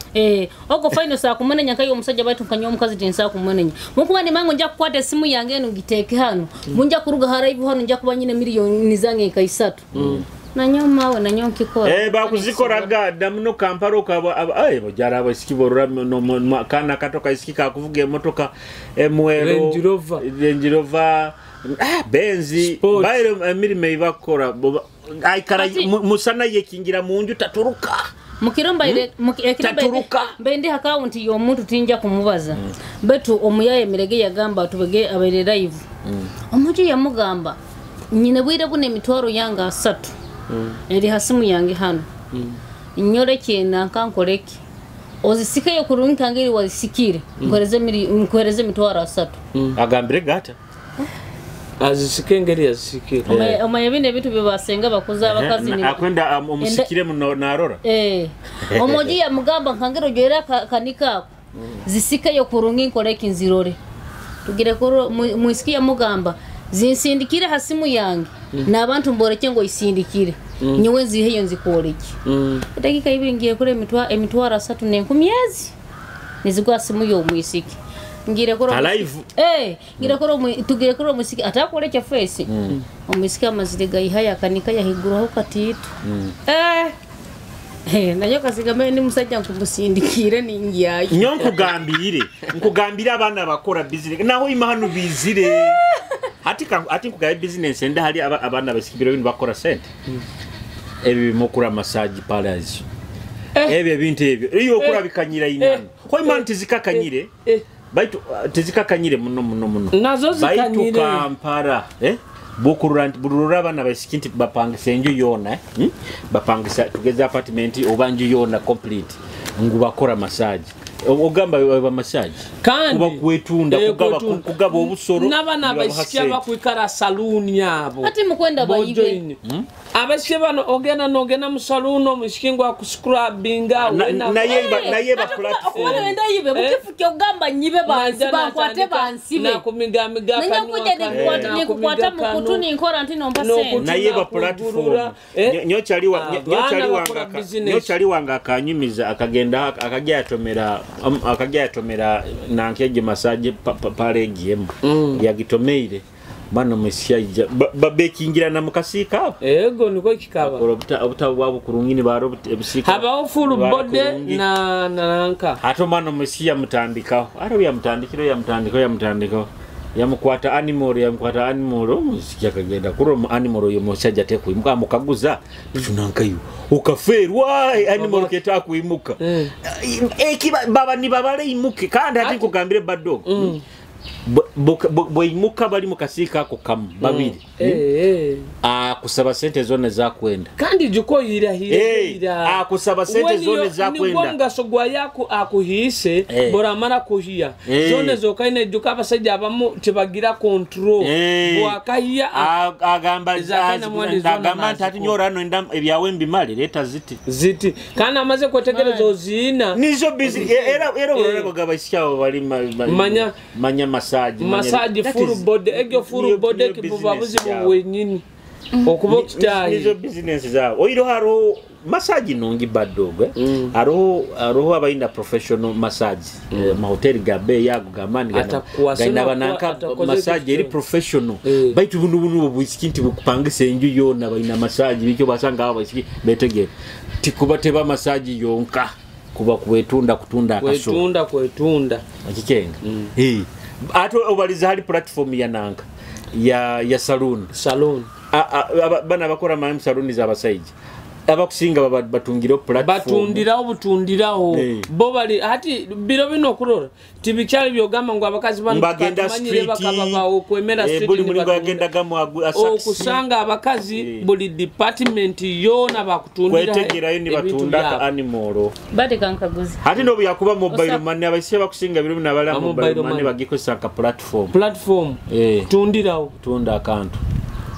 oko final saa kumenenya kayo omusajja baitu kanyo omukazi tinsa kumenenya mukuba ni mango nja kukwata simu yange no giteke hano munja kuruga haraibu hano nja kuba nyine miliyoni zange ka 3 na nyoma we na nyonki kora bakuzikoraga damuno kamparo kaba bojara abasikiborura no kana katoka isikika kuvuga motoka emwero Range Rover benzi bayiro emirime ibakora aikara musana yekingira munju taturuka mukiromba ile taturuka mbendi account yo muntu tinja kumubaza betu omuyaye mirege yagamba tubege abere live omuji yamugamba nyine bwire bune mitwaro yanga 3 eri hasimu yange hano nyore kena kankoreki ozisikaye kurunka ngiri wasikire nkoreze mitwaro 3 agambire gata azisikengeri azisikire omayebinde bitu bibasenga bakuza abakazi ni akwenda omusikire muno narora omoji ya mugamba nkangero jera kanika zisikaye kurungi nkoreki nzirore tugire ko muisikia mugamba zinsindikire hasimu yange nabantu mboreke ngo isindikire nyewe ziheyo nzikoreki dakika ibingiye kure emitwara 3 nenkumyezi nizigwa simu yo muisiki ngire ko ngire ko tugire ko muisiki atakoreke face omuisiki amazirega ihaya kanika yahiguraho katitu nanyo kasigame ni musajja nkumusindikire ningiyayo nyo nkugambire abana bakora business naho imahanu bizire ati kugaye business enda hali abana basikibiro bintu bakora sente ebi mukura massage palace ebi bintu ebyo iyo okura bikanyira inano ko imana tizikakanyire baitu tizikakanyire muno nazo zikanyire baitu Kampala burura abana basikinti bapangisa enju yona bapangisa tugeza apartment obanju yona complete ngu bakora massage ogamba ba massage kuba kwetunda kugaba obusoro nabana abashikia bakwikara saloon yabo ati mukwenda bayibe abashikia bano ogena mu saloon omushikingwa ku scrubbinga naye ba platform wenda yibe mukifuke ogamba nyibe bansi bakwate bansibe na kumiga ni kukwata mukutu ni nkora ntino mpase naye ba platform nyochali wanga akanyumiza akagenda akagyatomera nankeje massage pale giem yagitomeire Mano meshaija babekingira na mukasika ego niko kikaba obutabu kurungini baro ebisika haba full body na nanka hato mano meshiya mutandikaho aro yamutandiko yamukwata animal musikia kagenda kuro animal yo mushaja te kuimuka mukaguza tunankayo ukaferwa animal keta kuimuka baba ni babale imuke kandi ati kugambire badog boimuka bali mukasika ako kam babiri kusaba sente zone za kwenda kandi juko hira kusaba sente zone za kwenda ngwanga sogwa yako akuhise bora mara kuhia zone zokaine juka abasajja abamu tibagira control bwakahia agamba ndagamba ntati nyora no ndam ebyawe mbimali leta ziti kana amaze kwetegereza ozina nizo busy era urarego gabashyawo bali manya massage full body egyo full body kibubabuzi bwenyini okuba kitayi nizo business zao oiro haro massage nongi badog aro abainda professional massage mahoteli gabe yago gamani gana bananka massage eri professional baitu bunu bwiskinti bukupangise enju yona baina massage bicyo basanga abasiki betegera tikuba teba massage yonka kuba kutunda akaso kwetunda akikenga ato obaliza hali platform ya nanka ya salon bana bakora ma salon za basaiji abakusinga batungiro platform batundiraho bo bali hati biro bino kurora tibikyali byogamba ngo abakazi bano bagenda bakaba okwemera street buli mulingo agenda gamu okusanga abakazi buli department yona bakutundira kwetegerayo ni batunda ka animal bade kankaguzi hati no byakuba mobile money abashe bakusinga biro bina bala mobile money bagikosa ka platform tundiraho tunda akantu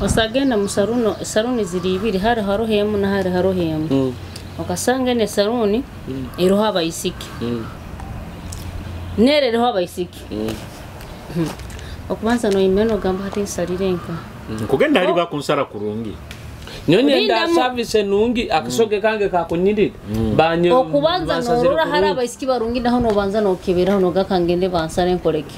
osagenda mu saluni ziri ibiri hari harohemu na hari harohemu okasanga ne saluni eroho abayisiki nere roho abayisiki okubanza no imeno gamba hati salirenka kugenda ali bakunsara kurungi nyonye nda service nungi akisoge kange kakunyirira banye okubanza no rora hari abayisiki barungi naho no banza no kebera no gakangende bansare nkoreke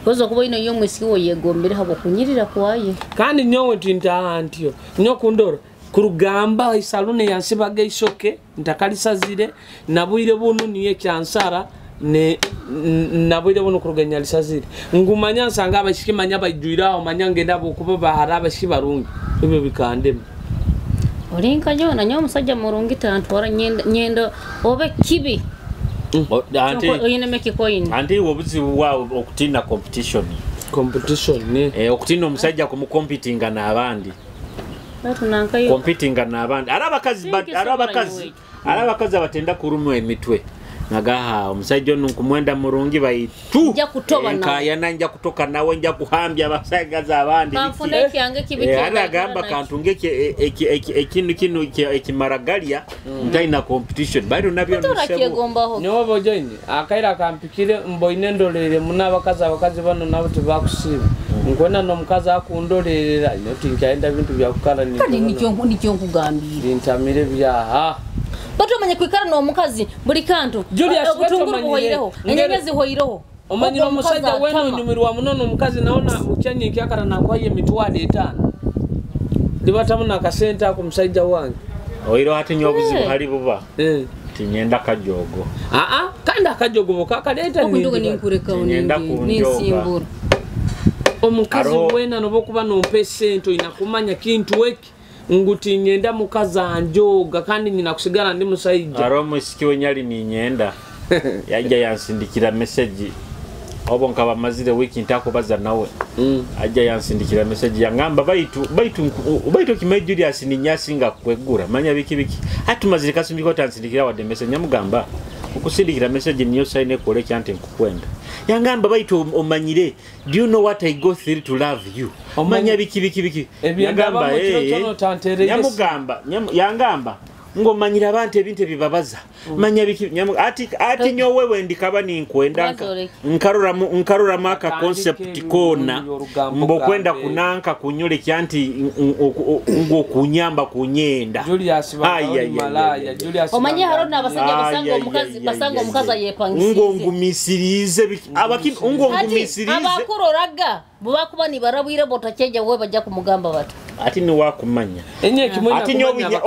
kozo kuba ino yo mwisi wo yegombere habo kunyirira kwaye kandi nyowe tinta antio nyo kundora kurugamba isalune yansibaga isoke ntakalisazire nabuyire bunu niye kyansara ne nabuyire bunu kuruganya lisazire ngumanya nsanga abashiki manya bajuiraho manya ngenda bokuba baharaba shibarungi ibyo bikandema orinka yona nyo musajja murungi tantwara nyendo obe kibi Anti wobuzi wao okutina competition ne okutina omusajja ku competing na abandi competing na abandi arabakazi abatenda kurumwa emitwe nagaha omusajja ono kumwenda murungi bayitu nkaya nanja kutoka nawe nja kuhambya abasaga za abandi aragamba kantunge ekinu ekimaragalia ntaina competition bado nabyo nyobo joine akaira kampikire mboine ndolere munabakazi bano nabo tibakusiba ngona no mukazi akundolera notinkaenda bintu byakukala ni kandi nicyo nkugambira intamire byaha bato manye kwikara no mukazi buri kanto ubutunguru buhoyireho enyanyezi hoyireho omanyira omusajja weno nyumirwa munono mukazi naona mukyanye kyakara nakwaye mitwade 5 libatamu nakasenta ku musajja wange oyiro ati nyobuzi buhali buba tinyenda kajogo kandi akajogo bokakaleta ni simbura omukazi wena nobokuba nompesento inakumanya kintu weki nguti nyenda mukaza njoga kandi nyina kusigala ndi musajja aromo sikiwe nyali ni nyenda yajja yansindikira message obo nkaba mazire wiki ntako baza nawe ajja yansindikira message yangamba baitu kimejuri asininyasi kwegura manya biki hatumazire kasindiko tansindikira wade message nyamugamba ukusindikira message niyo sign ekole kyante nkukwenda yangamba baitu omanyire do you know what I go through to love you manya biki yangamba yangamba ngomanyira abantu ebintu ebibabaza manya ati nyowe wendikaba ninkwenda nkarora maka concept kona mbo kwenda kunanka kunyole kyanti ngo kunyamba kunyenda omanye harona abasajja basanga omukazi yepangisize ngo ngumisirize ngo ngumisirize abakuroraga bubakuba ni barabwire botakeje we bajja kumugamba bato ati ni wakumanya ati nyobinya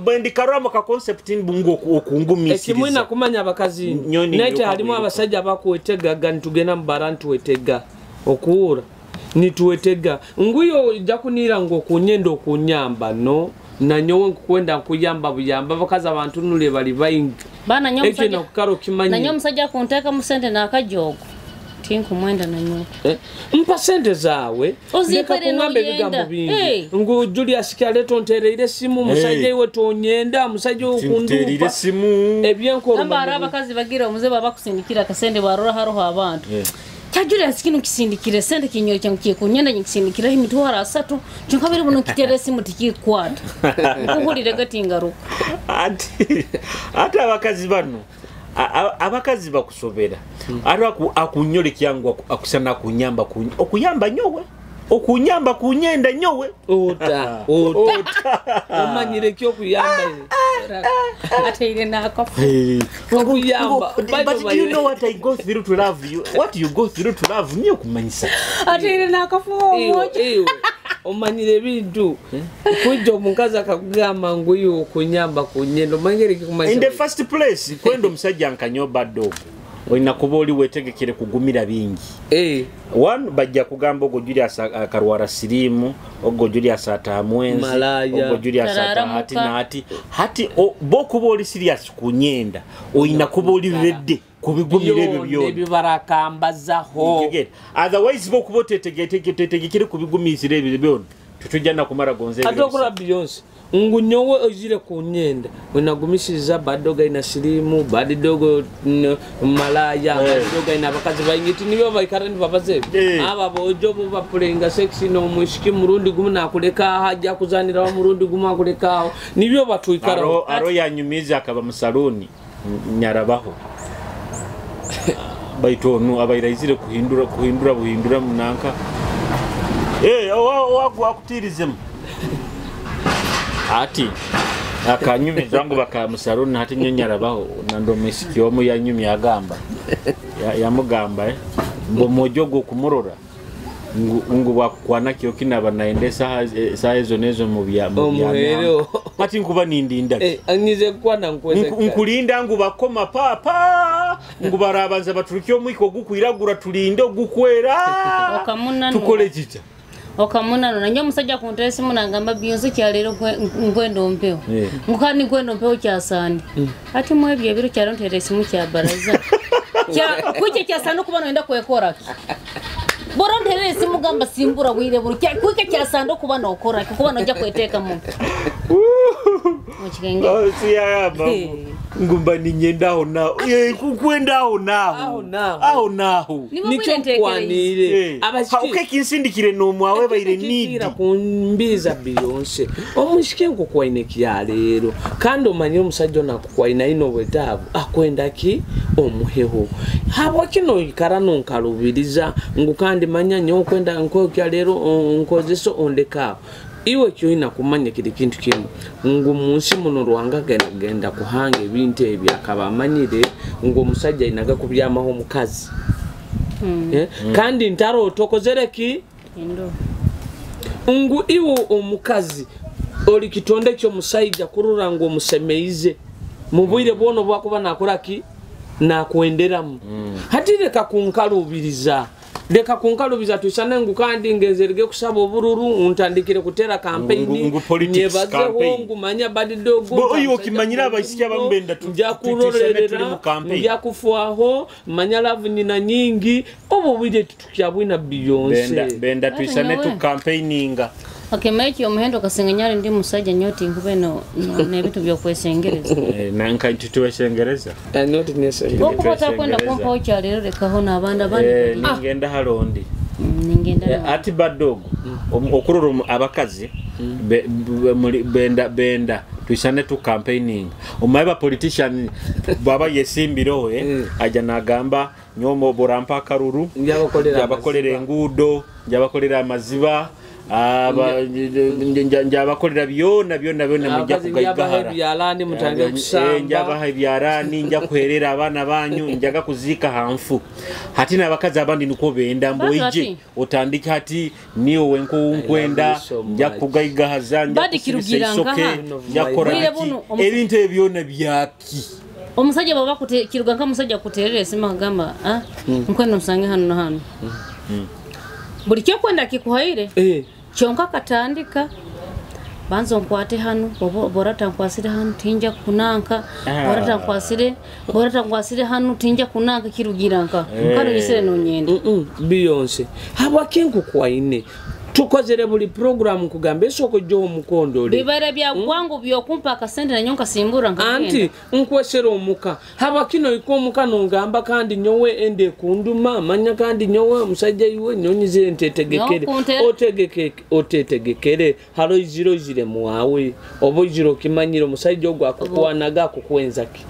bendi karama ka concept ngo okungumisiriza ekimwe nakumanya abakazi naite halimu abasajja abakuwetega ntugena mbarantu wetega okuura nituwetega nguyo jakunira ngo kunyenda okunyamba no nanyowe nkwenda nkuyamba buyamba bakaza abantu nule bali bayinga bana nyomusajja nakukaro kimanyi nanyomusajja kunteka mu sente nakajogo tinku mwenda nanyo mpa sente zawe ndeka kungambe ebigambo bingi ngo Julius Kyaleto ntereire simu musajja iwe tonyenda musajja okundupa simu ebyenkoro namba abakazi bagira omuze baba kusindikira kasende barora haroho abantu kya Julius kino kisindikire sente kinyo cyangu kikunyenda nyikisindikira imitwara 3 cyokabiri buno kitere simu tikikwata kuhulire gatingaruka ati abakazi bano abakazi bakusobera ara akunyole kyangu akusana kunyamba okuyamba nyowe okunyamba kunyenda nyowe ota omanyire kyo kuyamba atire nakafu okuyamba but you know what I go through to love you what you go through to love niyo kumanyisa atire nakafu moja omanyire bintu kujo mukazi akakugamba nguyo okunyamba kunyendo mangere kikumanyisa in the first place kwendo musajja nkanyoba dog oyina kuba oli wetegekere kugumira bingi one bajja kugamba ogo Julius akarwara sirimu ogo Julius atamwenzi ogo Julius hati bokuba oli serious kunyenda oyina kuba oli ready kubigumira ebyo byo ebibarakambazaho otherwise bokuba tetegekere kubigumizira ebyo byo tutujana kumara gonze atokura Beyonce ngunyowe ojire kunyenda wenagumishiriza badoga ina sirimu badidogo malaya badoga ina bakazi bayingiti nibo bayikarani babaze aba bojo bo bapulenga sexy no mushiki murundi gumu nakuleka haja kuzanira wa murundi gumu akuleka nibo batwikara aro yanyumiza akaba musaloni nyarabaho baitonu abayiraizire kuhindura munanka wakutirizemu ati akanyumi zangu bakamusaruni hati nyonyarabaho nando misikyomu yanyumi agamba yamugamba ngo mojogo kumurora ngo bakwana kiyo kinaba naende saa ezo nezo mu byamero ati nkuba nindinda anyize kwana nkweze nkulinda ngo bakoma papa ngo barabanza baturukyo mwiko gukwiragura tulinde gukwera tukole jita okamunano nanyo musajja kuntesi munangamba Beyonce kyalero ngwendo mpeo mukani ngwendo mpeo kyasandi ati mwebye ebiro kyalo nteresi mu kyabaraza kuje kyasandi kuba noenda kwekora boro nteresi mugamba simbura bwire buru kuje kyasandi kuba nokora kuba nojja kweteka mu mukigenge ngumba ninyendaho naho kukwendaho naho naho nicho kwanire abashike insindikire no mwawe bayire need kumbiza Beyonce omushike nkokwaine kyalero kandi omanye omusajja nakukwaina ino wetabu akwenda ki omuheho habo kino ikara nonkalubiriza ngukandi manya nyo kwenda nkokyalero nkozeso ondeka iwe kyoina kumanya kiri kintu kimu ngo munsi muno rwanga genda kuhanga ebintu ebyakaba amanyire ngo musajja inaga kubyamaho mukazi kandi ntaro tokozereki ngo iwo omukazi oli kitonde kyo musajja kurura ngo musemeize mubwire bono bwakuba nakolaki nakwenderamu hatireka kunkalubiriza leka kunkalubiza tusane ngukandi ngezerege kusaba obururu untandikire kutera campaign nyebaze hongu manya badidogo bo oyo kimanyira abasiki abambenda tujakurorerera mu campaign yakufuaho manya love nina nyingi obo bwide tukyabwina Beyonce benda tusane tu campaigninga akemeki omuhendo kasenganyari ndi musajja nyoti nkubeno nebitu byo kwesengereza nanka tutuwesengereza not necessary okupata kwenda kompa okyalero leka hona abanda ngenda halondi ati badogo okuroro abakazi benda tuisane tu campaigning omaiba politician baba yesimbiro aja nagamba nyomo borampa karuru njabakolera engudo njabakolera amaziba njabakolera byona mujja kugayigahara njabaha ebyarani nja kuherera abana banyu njaga kuziika hanfu hati n'abakazi abandi niko benda mboije otandika hati niyo wenkwenda nja kugayigahaza nja kusibisoke nja kora ebintu ebyona byaki omusajja baba kiruga nka musajja kuterera sima gamba nkwenda musange hano na hano buli kyo kwenda kikuhaire kyonka katandika banzo nkwate hano borata nkwasire hano tinja kunanka borata nkwasire hano tinja kunanka kirugiranka kano yisere no nyende Beyonce habakenku kwaine tukozere buli program kugambe soko jo mukondole bibara bya kwangu byokumpa akasende na nyonka simbura ngagenda anti nkwesera omuka habakino ikomuka nongamba kandi nyowe ende kunduma manya kandi nyowe musajja iwe nyonyize ntetegekere otetegekere halo iziro zire muawe obo iziro kimanyiro musajja ogwa akukwanaga kukwenzaki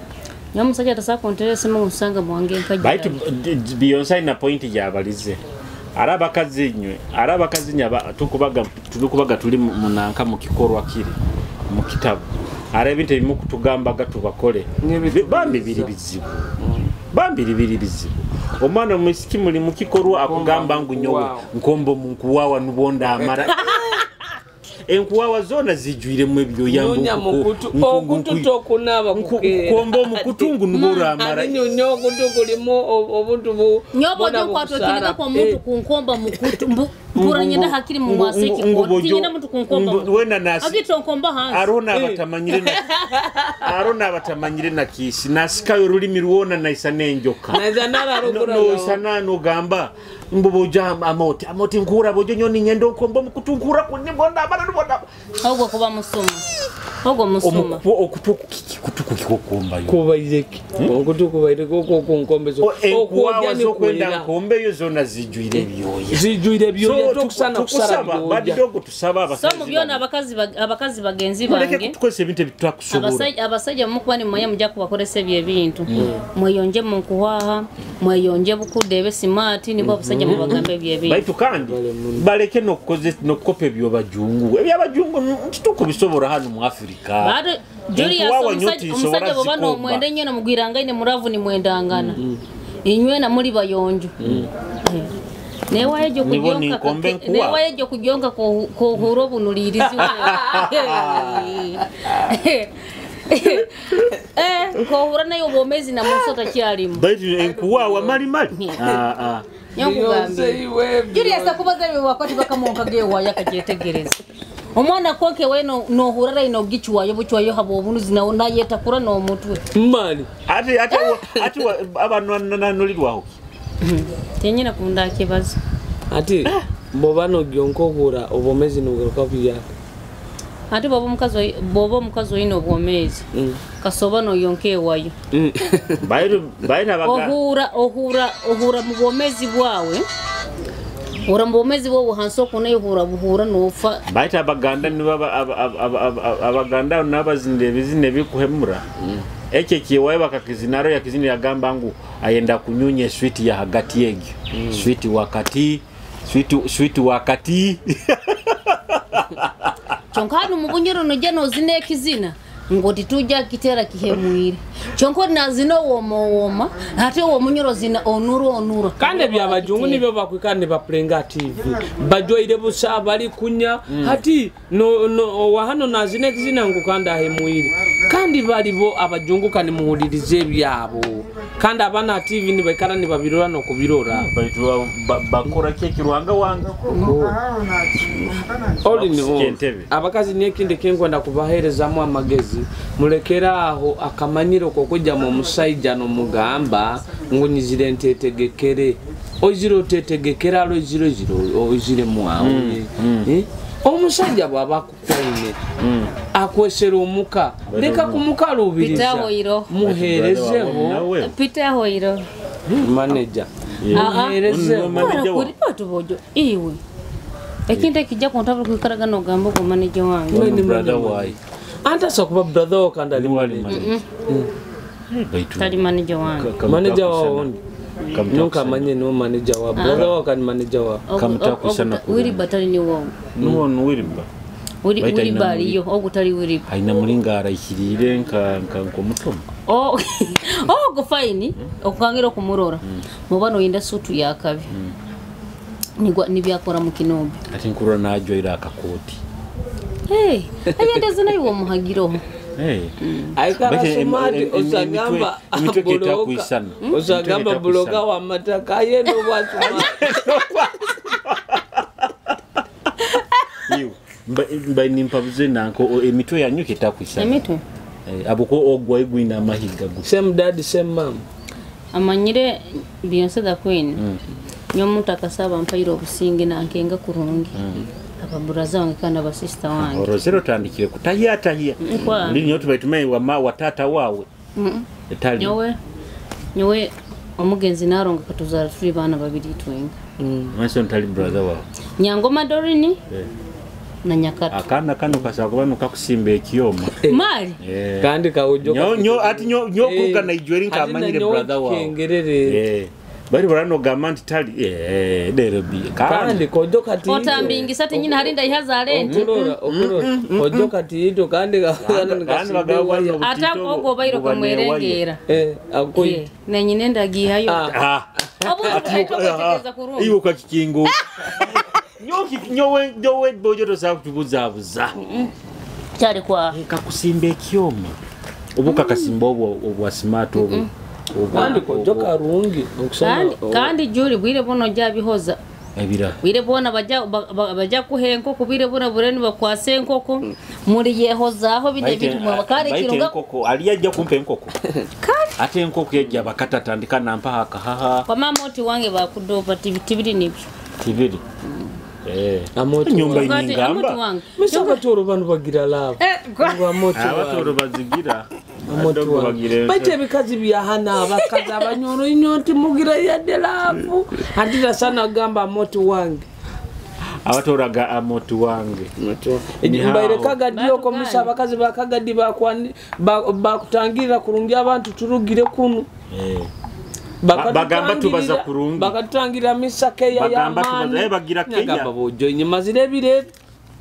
nyamusajja tasakontere simu musanga mwange nkajja baitu Beyonce na point ya balize arabakazi nyaba tukubaga tuli munanka mu kikorwa kiri mu kitabu arabinte bimu kutugamba gatubakole bambi biri bizibu omwana musiki muri mu kikorwa akugamba ngu nyowe nkombo munkuwawa nubonda amara enkuwawa zona zijwire mu ebyo yambu okututokunaba kombo mukutungu nubora amara nyonyo kutukulimo obuntu bu nyobo jo kwatokirika kwa muntu kunkomba mukutu buranyenda hakiri mu mwasiki ngotinyenda muntu kunkomba wena nasi agitonkomba hansi arona batamanyire na kisi nasikayo rulimi ruona naisa nenjoka nazanara rugura no sanano gamba mbuboja amoti nkura bojo nyoni nyendo nkomba mukutunkura kunibonda abana nubonda ahubwo kuba musoma ahubwo musoma okutuku kikokomba yo kuba izeki okutuku baire koko kunkombezo okwawa zo kwenda nkombe yo zona zijwire byoye tokusaba badidogo tusaba abakazi so mubyona abakazi bagenzi bange tukose ebintu bitwakusobora abasajja mukubani mmoya mujja kubakolesa ebintu mweyonje mu kuhaha mweyonje bukudde smart nibo abasajja mu bagambe ebintu baitu kandi baleke nokukopa ebyo bajungu ebyabajungu ntituko bisobora hano mu Afrika bado Julius omusajja bobano mwende nyena mugwiranga ine muravu ni mwendangana inywe na muri bayonjo newayejo kujonka ko huro bunulirizi ko hura nayo bomezi na musota kyalimu baitu enkuwawa mali nyokugambye Julius akubaza byo wakati bakamonka gewa yakagyetegereza omwana koke we no hurara ino gichwayo buchwayo habo obunuzi na onayeta kura no mutwe mali ati abantu nanolirwaho tenyina kunda kibazo ati bobano gyonko hura obomezi nugaruka bya ati bobo mukazo ino obomezi kasoba no yonke wayo bayina baga ohura mu bomezi bwawe ora mbomezi bo hanso kunayo buhura nofa baita abaganda ni abaganda nabazinde bizine bikuhemura eke kiwaye bakakizinaro ya kizini yagamba ngo ayenda kunyunye sweet ya hagati yegi sweet wakati chonkano mubunyoro no jano zine kizina ngoti tuja kitera kihemwire chonko nazino woma ate wo munyoro zina onuro kande byabajungu nibyo bakwikane baplenga TV bajoire busa bali kunya hati no wahano nazine kizina ngukanda hemwire kandi balibo abajungu kane muhulirize byabo kandi abana TV ni bakara ni babirora no kubirora baitu bakora keke ruhanga wanga oli ni abakazi niekinde kengwanda kubahereza mu amagezi mulekera aho akamanyiro kokujja mu musajja no mugamba ngo nyizire ntetegekere oziro tetegekera alo ziro ozire muawe omusajja bwaba kukwine akwesera omuka leka kumuka lubiriza muherezeho Peter Hoiro manager kuri patu bojo iwe ekinte kijja kontabula kwikaraga n'ogamba ko manager wange brother why anta sokuba brother okanda ali wali tali manager wange manager wao nunca manye no manager wa brother wako ni manager wa kamta kusana wiri batali ni wao no wiriba wiri bali yo ogutali wiri aina mulinga arayikirire nka mutoma go fine okangira kumurora mubano yinda sutu yakabi nibyakora mu Kinombe ati nkurura najyo irakakoti ayenda zina iwo muhagiro aikara somadi osagamba bloga wa mataka yendo wasuma mba nimpabuze nanko emitwe yanyu kitakwisa emitwe abuko ogwa igwina amahiga gu same dad same mom amanyire Beyonce the Queen nyomuntu akasaba mpairo obusinge nankenga kurungi ababuraza wange kandi aba sister wange orozero tandikire kutahia ndi nyotu baitume wa watata wawe etali nyowe omugenzi naronga katuzara tuli bana babiri twenga mwaso ntali brother wawe Nyangoma Dorini na Nyakati akana kano kasaba kubano kakusimba ekiyoma mali kandi kawujo nyo kuruka na ijweri nkamanyire brother wawe bari barano gamanti tali derebi kandi kojo kati otambingi sati nyina harinda ihazare okurora kojo kati ito kandi ata kogo bayiro kumwerengera akoyi na nyine ndagihayo abo tukatekeza kurumba iyo kakikingo nyowe bojo to sakutubuzabuza cyari kwa kakusimba ekiyoma ubuka kasimba obwa smart obo kandi kojoka rungi kandi juri bwire bono jabihoza ebira bwire bona bajya kuhenko kubire bona bureni bakwase nkoko muri yehoza aho bine bituma bakare kirunga nkoko aliyajja kumpe nkoko ate nkoko yajja bakatatandika nampa haha kwa mama oti wange bakudopa tibiri nibyo tibiri amoti nyumba inyingamba misaka toro banu bagira lava ngwa moti abatoro bazigira amoto bagire bache bikazi byahana bakaza abanyoro inyoti mugira yade lavu handira sana gamba moto wange abatoraga amoto wange mbaire kagadio komisa bakazi bakagadi bakutangira kurungi abantu turugire kunu bagamba tubaza kurungi bakatangira misake ya yamani bagira Kenya bojo inyamazire bire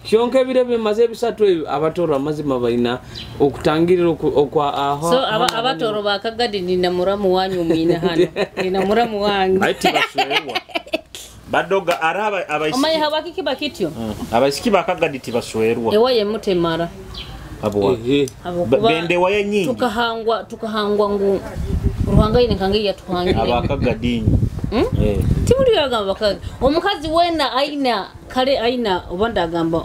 kyonke bire bimaze bisatu abatoro amazima baina okutangirira okwa aho so abatoro bakagadi nina muramu wanyu mwine hano nina muramu wangu aiti baswewa badoga araba abaisi omaye habakiki bakityo abaisiki bakagadi tibaswerwa ewaye mutemara abo bende waye nyingi tukahangwa ngu ruhangaine kangi yatuhangira abakagadinyi tibuli yagamba bakaga omukazi wena aina kale aina obanda agamba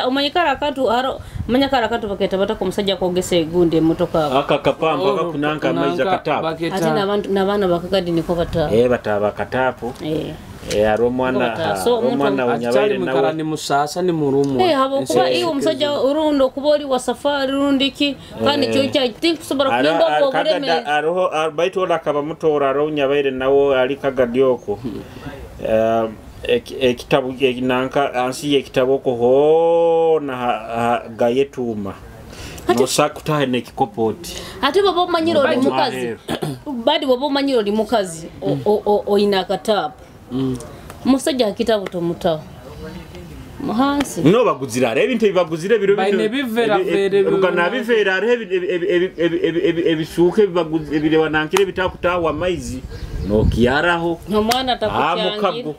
omanyikara akatu aro manyakara akatu baketa batako musajja kogese gunde motoka akakapamba bakunanka amaiza katapo ati nabana bakagadi niko bata bataba katapo aromwana unyabaire nawe ni musasa ni murumu habo kuba iyo musajja urundo kubori wa safari rundiki kandi cyo cya tinkusubara kuyenda ko bureme aroho baitola kaba mutora ro unyabaire nawo ali kagadyoko ekitabu nanka ansi ekitabo ko ho na gayetuma no sakutahe ne kikopoti ati babo manyiro li mukazi badi babo manyiro li mukazi o inakatapo musajja kitabu to mutaho muhansi no baguzira ebintu bibaguzire biro rugana bivera ebisuke bibaguzire banankire bitakutawa maizi no kiyaraho no mwana atakutyangira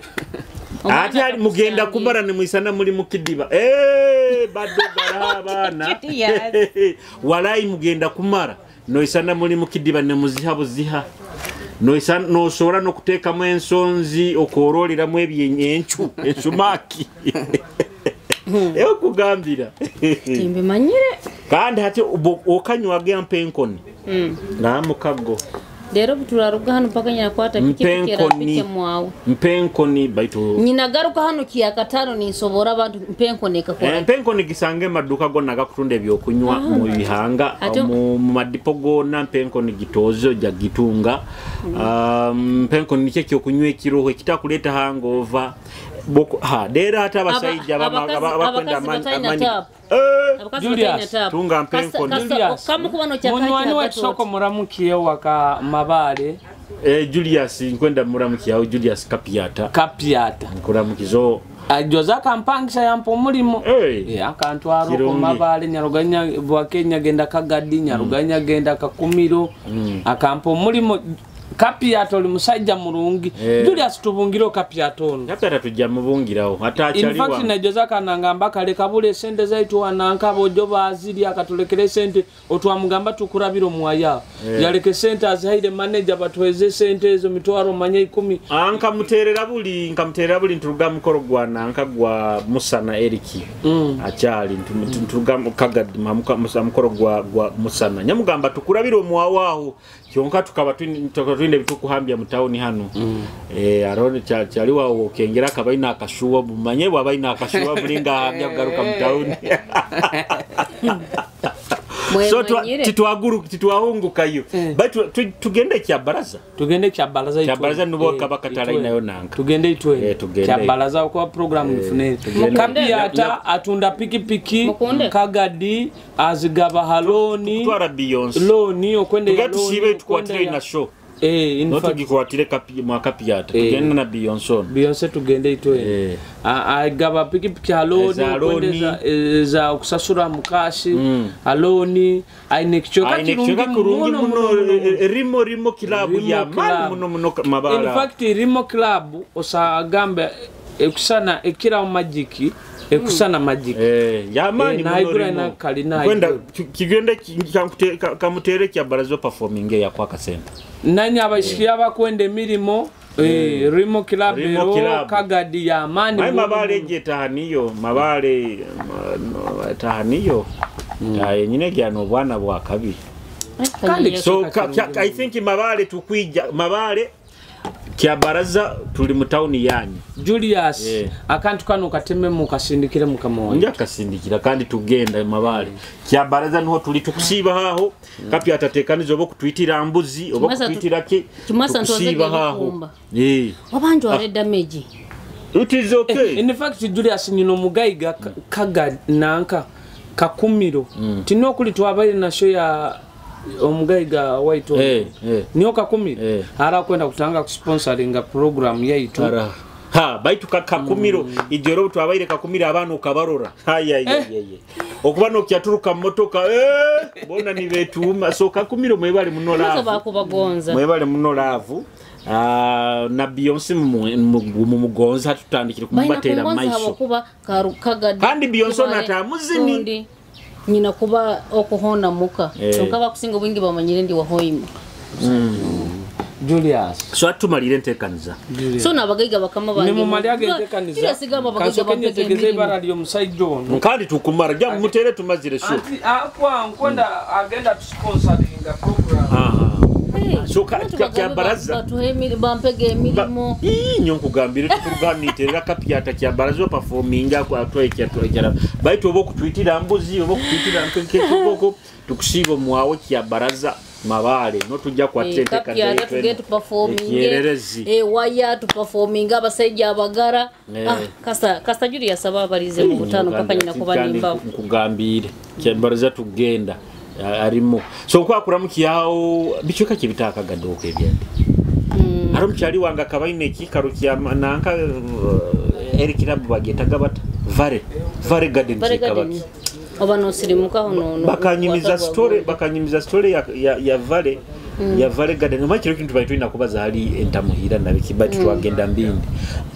ati ali mugenda kumarane muisana muri mukidiba badogara abana walai mugenda kumara no isana muri mukidiba ne muziha buziha no isana no shora no kuteka mu ensonzi okorolera mu ebyenyenchu ensumaki eyo kugambira timbe manyire kandi hati okanywa ge ampenkoni na mukago Dero bituraruga hano paka nyina kwata pikipikera pike mwawe. Mpenkoni baitu. Nyina garuka hano kiyakatano ni nsobora abantu mpenkoni kakora. Mpenkoni gisange maduka gonna gakutunde byokunywa mu bihanga mu madipo gonna mpenkoni gitozo ja gitunga. Mpenkoni niche kyokunywa ekiroho kitakuleta hangover. Boko dera hata basajja bakwenda amani. Julius tunga mpenko Julius kama kubano cha kati wa soko muramukiye waka mabale Julius nkwenda muramukiye Julius Kapiata nkuramukizo ajoza kampangisha yampo mulimo akantu aroko mabale nyaruganya bwa Kenya genda kagadi nyaruganya genda kakumiro akampo mulimo Kapiato oli musajja mulungi Julius tubungiro Kapiato yapera tujja mubungirawo atachaliwa in fact najoza kananga mbaka lekabule sente zaitu wananka bojo bazili akatulekere sente otwamugamba tukurabiro mwaya yaleke sente azhaide manager batweze sente ezo mitwaro manya 10 nkamuterera buli nturuga mukoro gwananka gwa Musana Eriki achali nturuga kagadi mamuka mukoro gwa Musana nyamugamba tukurabiro mwawaho kyonka tukaba twinde bitukuhambya mutaoni hano arone cyaliwa okengera kabaina akashuwa bumanye bwabaina akashuwa bulinga hambya garuka mutaoni so titwahungukayo but tugende kya baraza nubo kabakatala inayo nanga tugende itwe kya baraza kwa program ifune Kapiata atunda pikipiki kagadi azigaba haloni twara Beyonce loni okwende tusibe tukwatire ina show noto gikwatire Kapiata tugende na Beyonce tugende itwe agaba pikipiki haloni okwendeza za okusasura mukashi haloni ainekichoka kurungi muno rimo club ya mali muno mabara in fact rimo club osagambe ekusana ekira magiki ekusana magic yamani muno na kalina kwenda kigende kamutere kya barazo performing ya kwa Kasenta nanya abashikiya bakwende mirimo Rimo Club kagadi ya mani mabale getahaniyo mabale tahaniyo nyine gyano bwana bwa kabi so I think mabale tukwija mabale kya baraza tuli mu town yanyu Julius akantu kanu kateme mu kasindikire mu kamoya nja kasindikira kandi tugenda mabale kya baraza niho tuli tukusiba haho Kapiata tekanizo obo kutwitira mbuzi obo kutwitira ke tukusiba haho wabanjo are damage it is okay in fact Julius nino mugaiga kaga nanka kakumiro tino kuli twabaye na show ya omugaiga waito niyo kakumiro ara kwenda kutanga kusponsoringa program yaitu baitu kakumiro idero twabaire kakumiro abantu ukabarora okubano kyaturuka motoka bona ni betuma so kakumiro mwebale muno lavu na Beyonce mugonza tutandikire kumubatera maiso kandi Beyonce natamuzini nyina kuba okuhona muka nkaba kusinga bwingi bamanyire ndi wahoyima Julius so atumalire ntekanza so nabagaiga bakama bandi ni mumali agentekanza sigamba bagaiga bategeze baraliyo musaido nkandi tukumara jya mutere tumazire sho akwa nkonda agenda to sponsoringa program so kya baraza tuhemiri bampege milimo nyonko gambire tukuganitera Kapiata kya baraza performinga kwa atwekera baitu obo kutwitira mbuzi obo kutwitira nkekoko tukusibo mwawe kya baraza mabale no tujja kwa tete kandi get performing waya to performing abasajja abagara kasa Julius sababarize mu butano paka nyina kubanimba kugambire kya baraza tugenda arimo so kwa kuramukiyaho bichoka kibitaka gadoke byende arumchali wanga kabaine kikaro kya nanka erikirabu bagetaga bata vare garden kikabaki obano sirimuka hono bakanyimiza story ya vare ya vare garden makiro kintu baitu inakubaza hali entamuhira na bikibati twagenda mbindi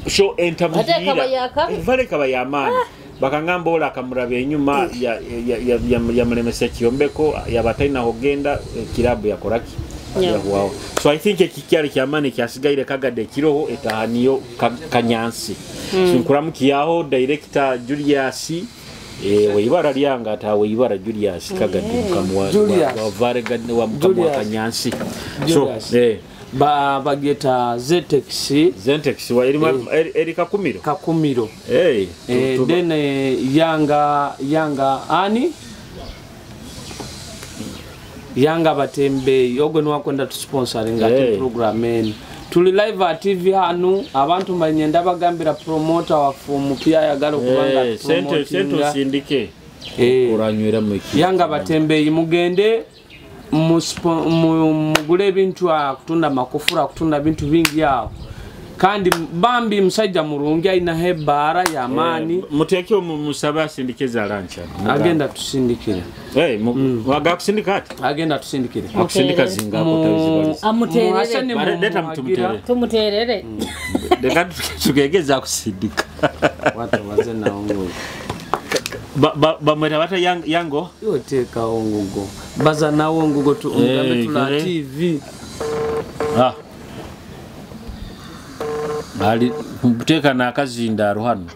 so entamuhira vare kaba ya amani bakangamba ola akamurabe enyuma ya mulemesa kiyombeko yabataina hogenda kirabu ya koraki wow. So I think ekikyali kyamani kyasigaire kagade kiroho etahaniyo kanyansi sinkuramukiyaho director Julius weibara lyanga ata weibara Julius Kagadi wa vare gadne wa mkamwa kanyansi so bageta Zentex wa eri Kakumiro then Yanga Batembe yogo nwa kwenda tu sponsoring ati program eni tuli live at TV hanu abantu banyenda bagambira promoter wa fumu pia yagalo kubanga sento sindike oranywera mwiki Yanga Batembe mugende mugule ebintu akutunda makofura akutunda bintu bingi yao kandi bambi msajja murungi aina hebara ya amani muteke musaba sindikeza lancha agenda tusindikire waga kusindika ati agenda tusindikire akusindika zinga kutawizibaliza amuterere leta mtumuterere tumuterere deka tukegeza kusindika watu waze na ongo mweta wata yango yoteka ongugo baza na ongugo tu ungambe tula TV ali kuteka na kazinda ruhano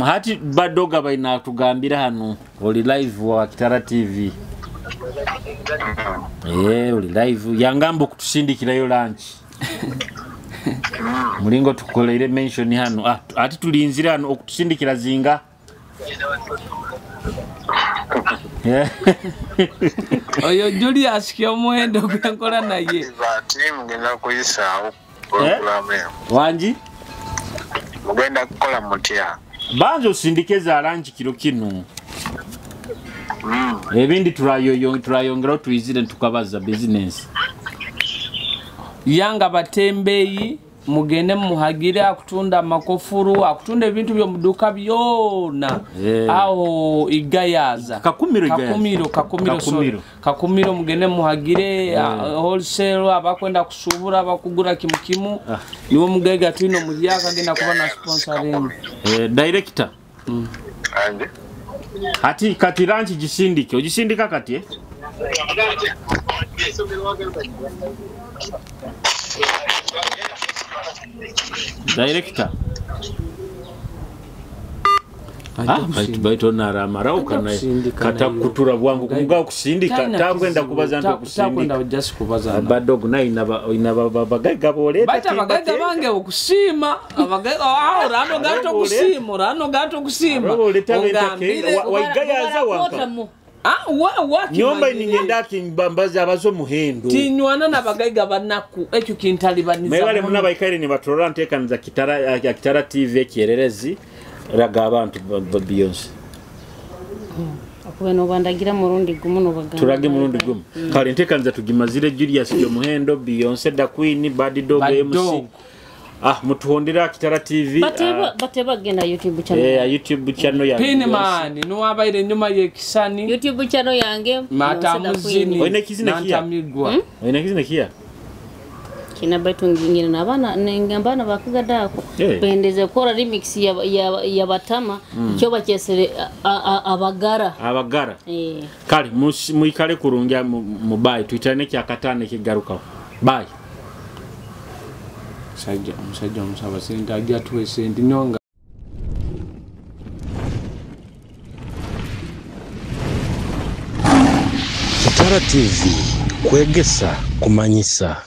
hati badoga baina tugambira hano oli live wa Kitara TV oli live yangambo kutusindikira yo lunch mulingo tukoleire mention hano ati tulinzira hano okutusindikira zinga oyo Julius kyomuhendo kwenkola naye team ngenda kuyisa program wanji mugenda kukola mutya banzo sindikeza lunch kilo kinu ebindi turayongera tuizire tukabaza business Yanga Batembeyi mugende muhagire akutunda makofuru akutunda ebintu byo muduka byona aho igayaza Kakumiro mugende muhagire wholesale abakwenda kusubura abakugura kimukimu niwo mugega twino mujyaka genda kuba na sponsoring director hati kati ranchi gisindike ogisindika kati director baito narama ukana kata kutura bwangu kumugao kusindika tagwenda kubaza nto kusindika just kubaza badog na inaba bagaiga boleta bata bagaiga bange okusima abagaiga rano gato kusima waigayaza wanka nyomba iningendaki mbambaza abazo muhendo tinywana nabagaiga banaku ekyo kintalibaniza mewale muna baikaire ni batorora ntekanza Kitara TV ekiererezi raga abantu Beyonce akubeno bandagira murundi gumu no baganda turage murundi gumu kale ntekanza tugimazire Julius yo muhendo Beyonce da Queen Bad Dog MC mutuhondera Kitara TV bateba genda YouTube channel YouTube channel ya Pinman no abaire nyuma ye Kisani YouTube channel yange Matamuzini oine kizina kia kina baitu ngingine nabana ngambana bakugadaako pendeze kora remix ya Batama cyo bakesere abagara kali muikale kurungia mubai twitane kyakatane kigaruka bye musajja musaba sente ajja tuwe sente nyonga Kitara TV kwegesa kumanyisa.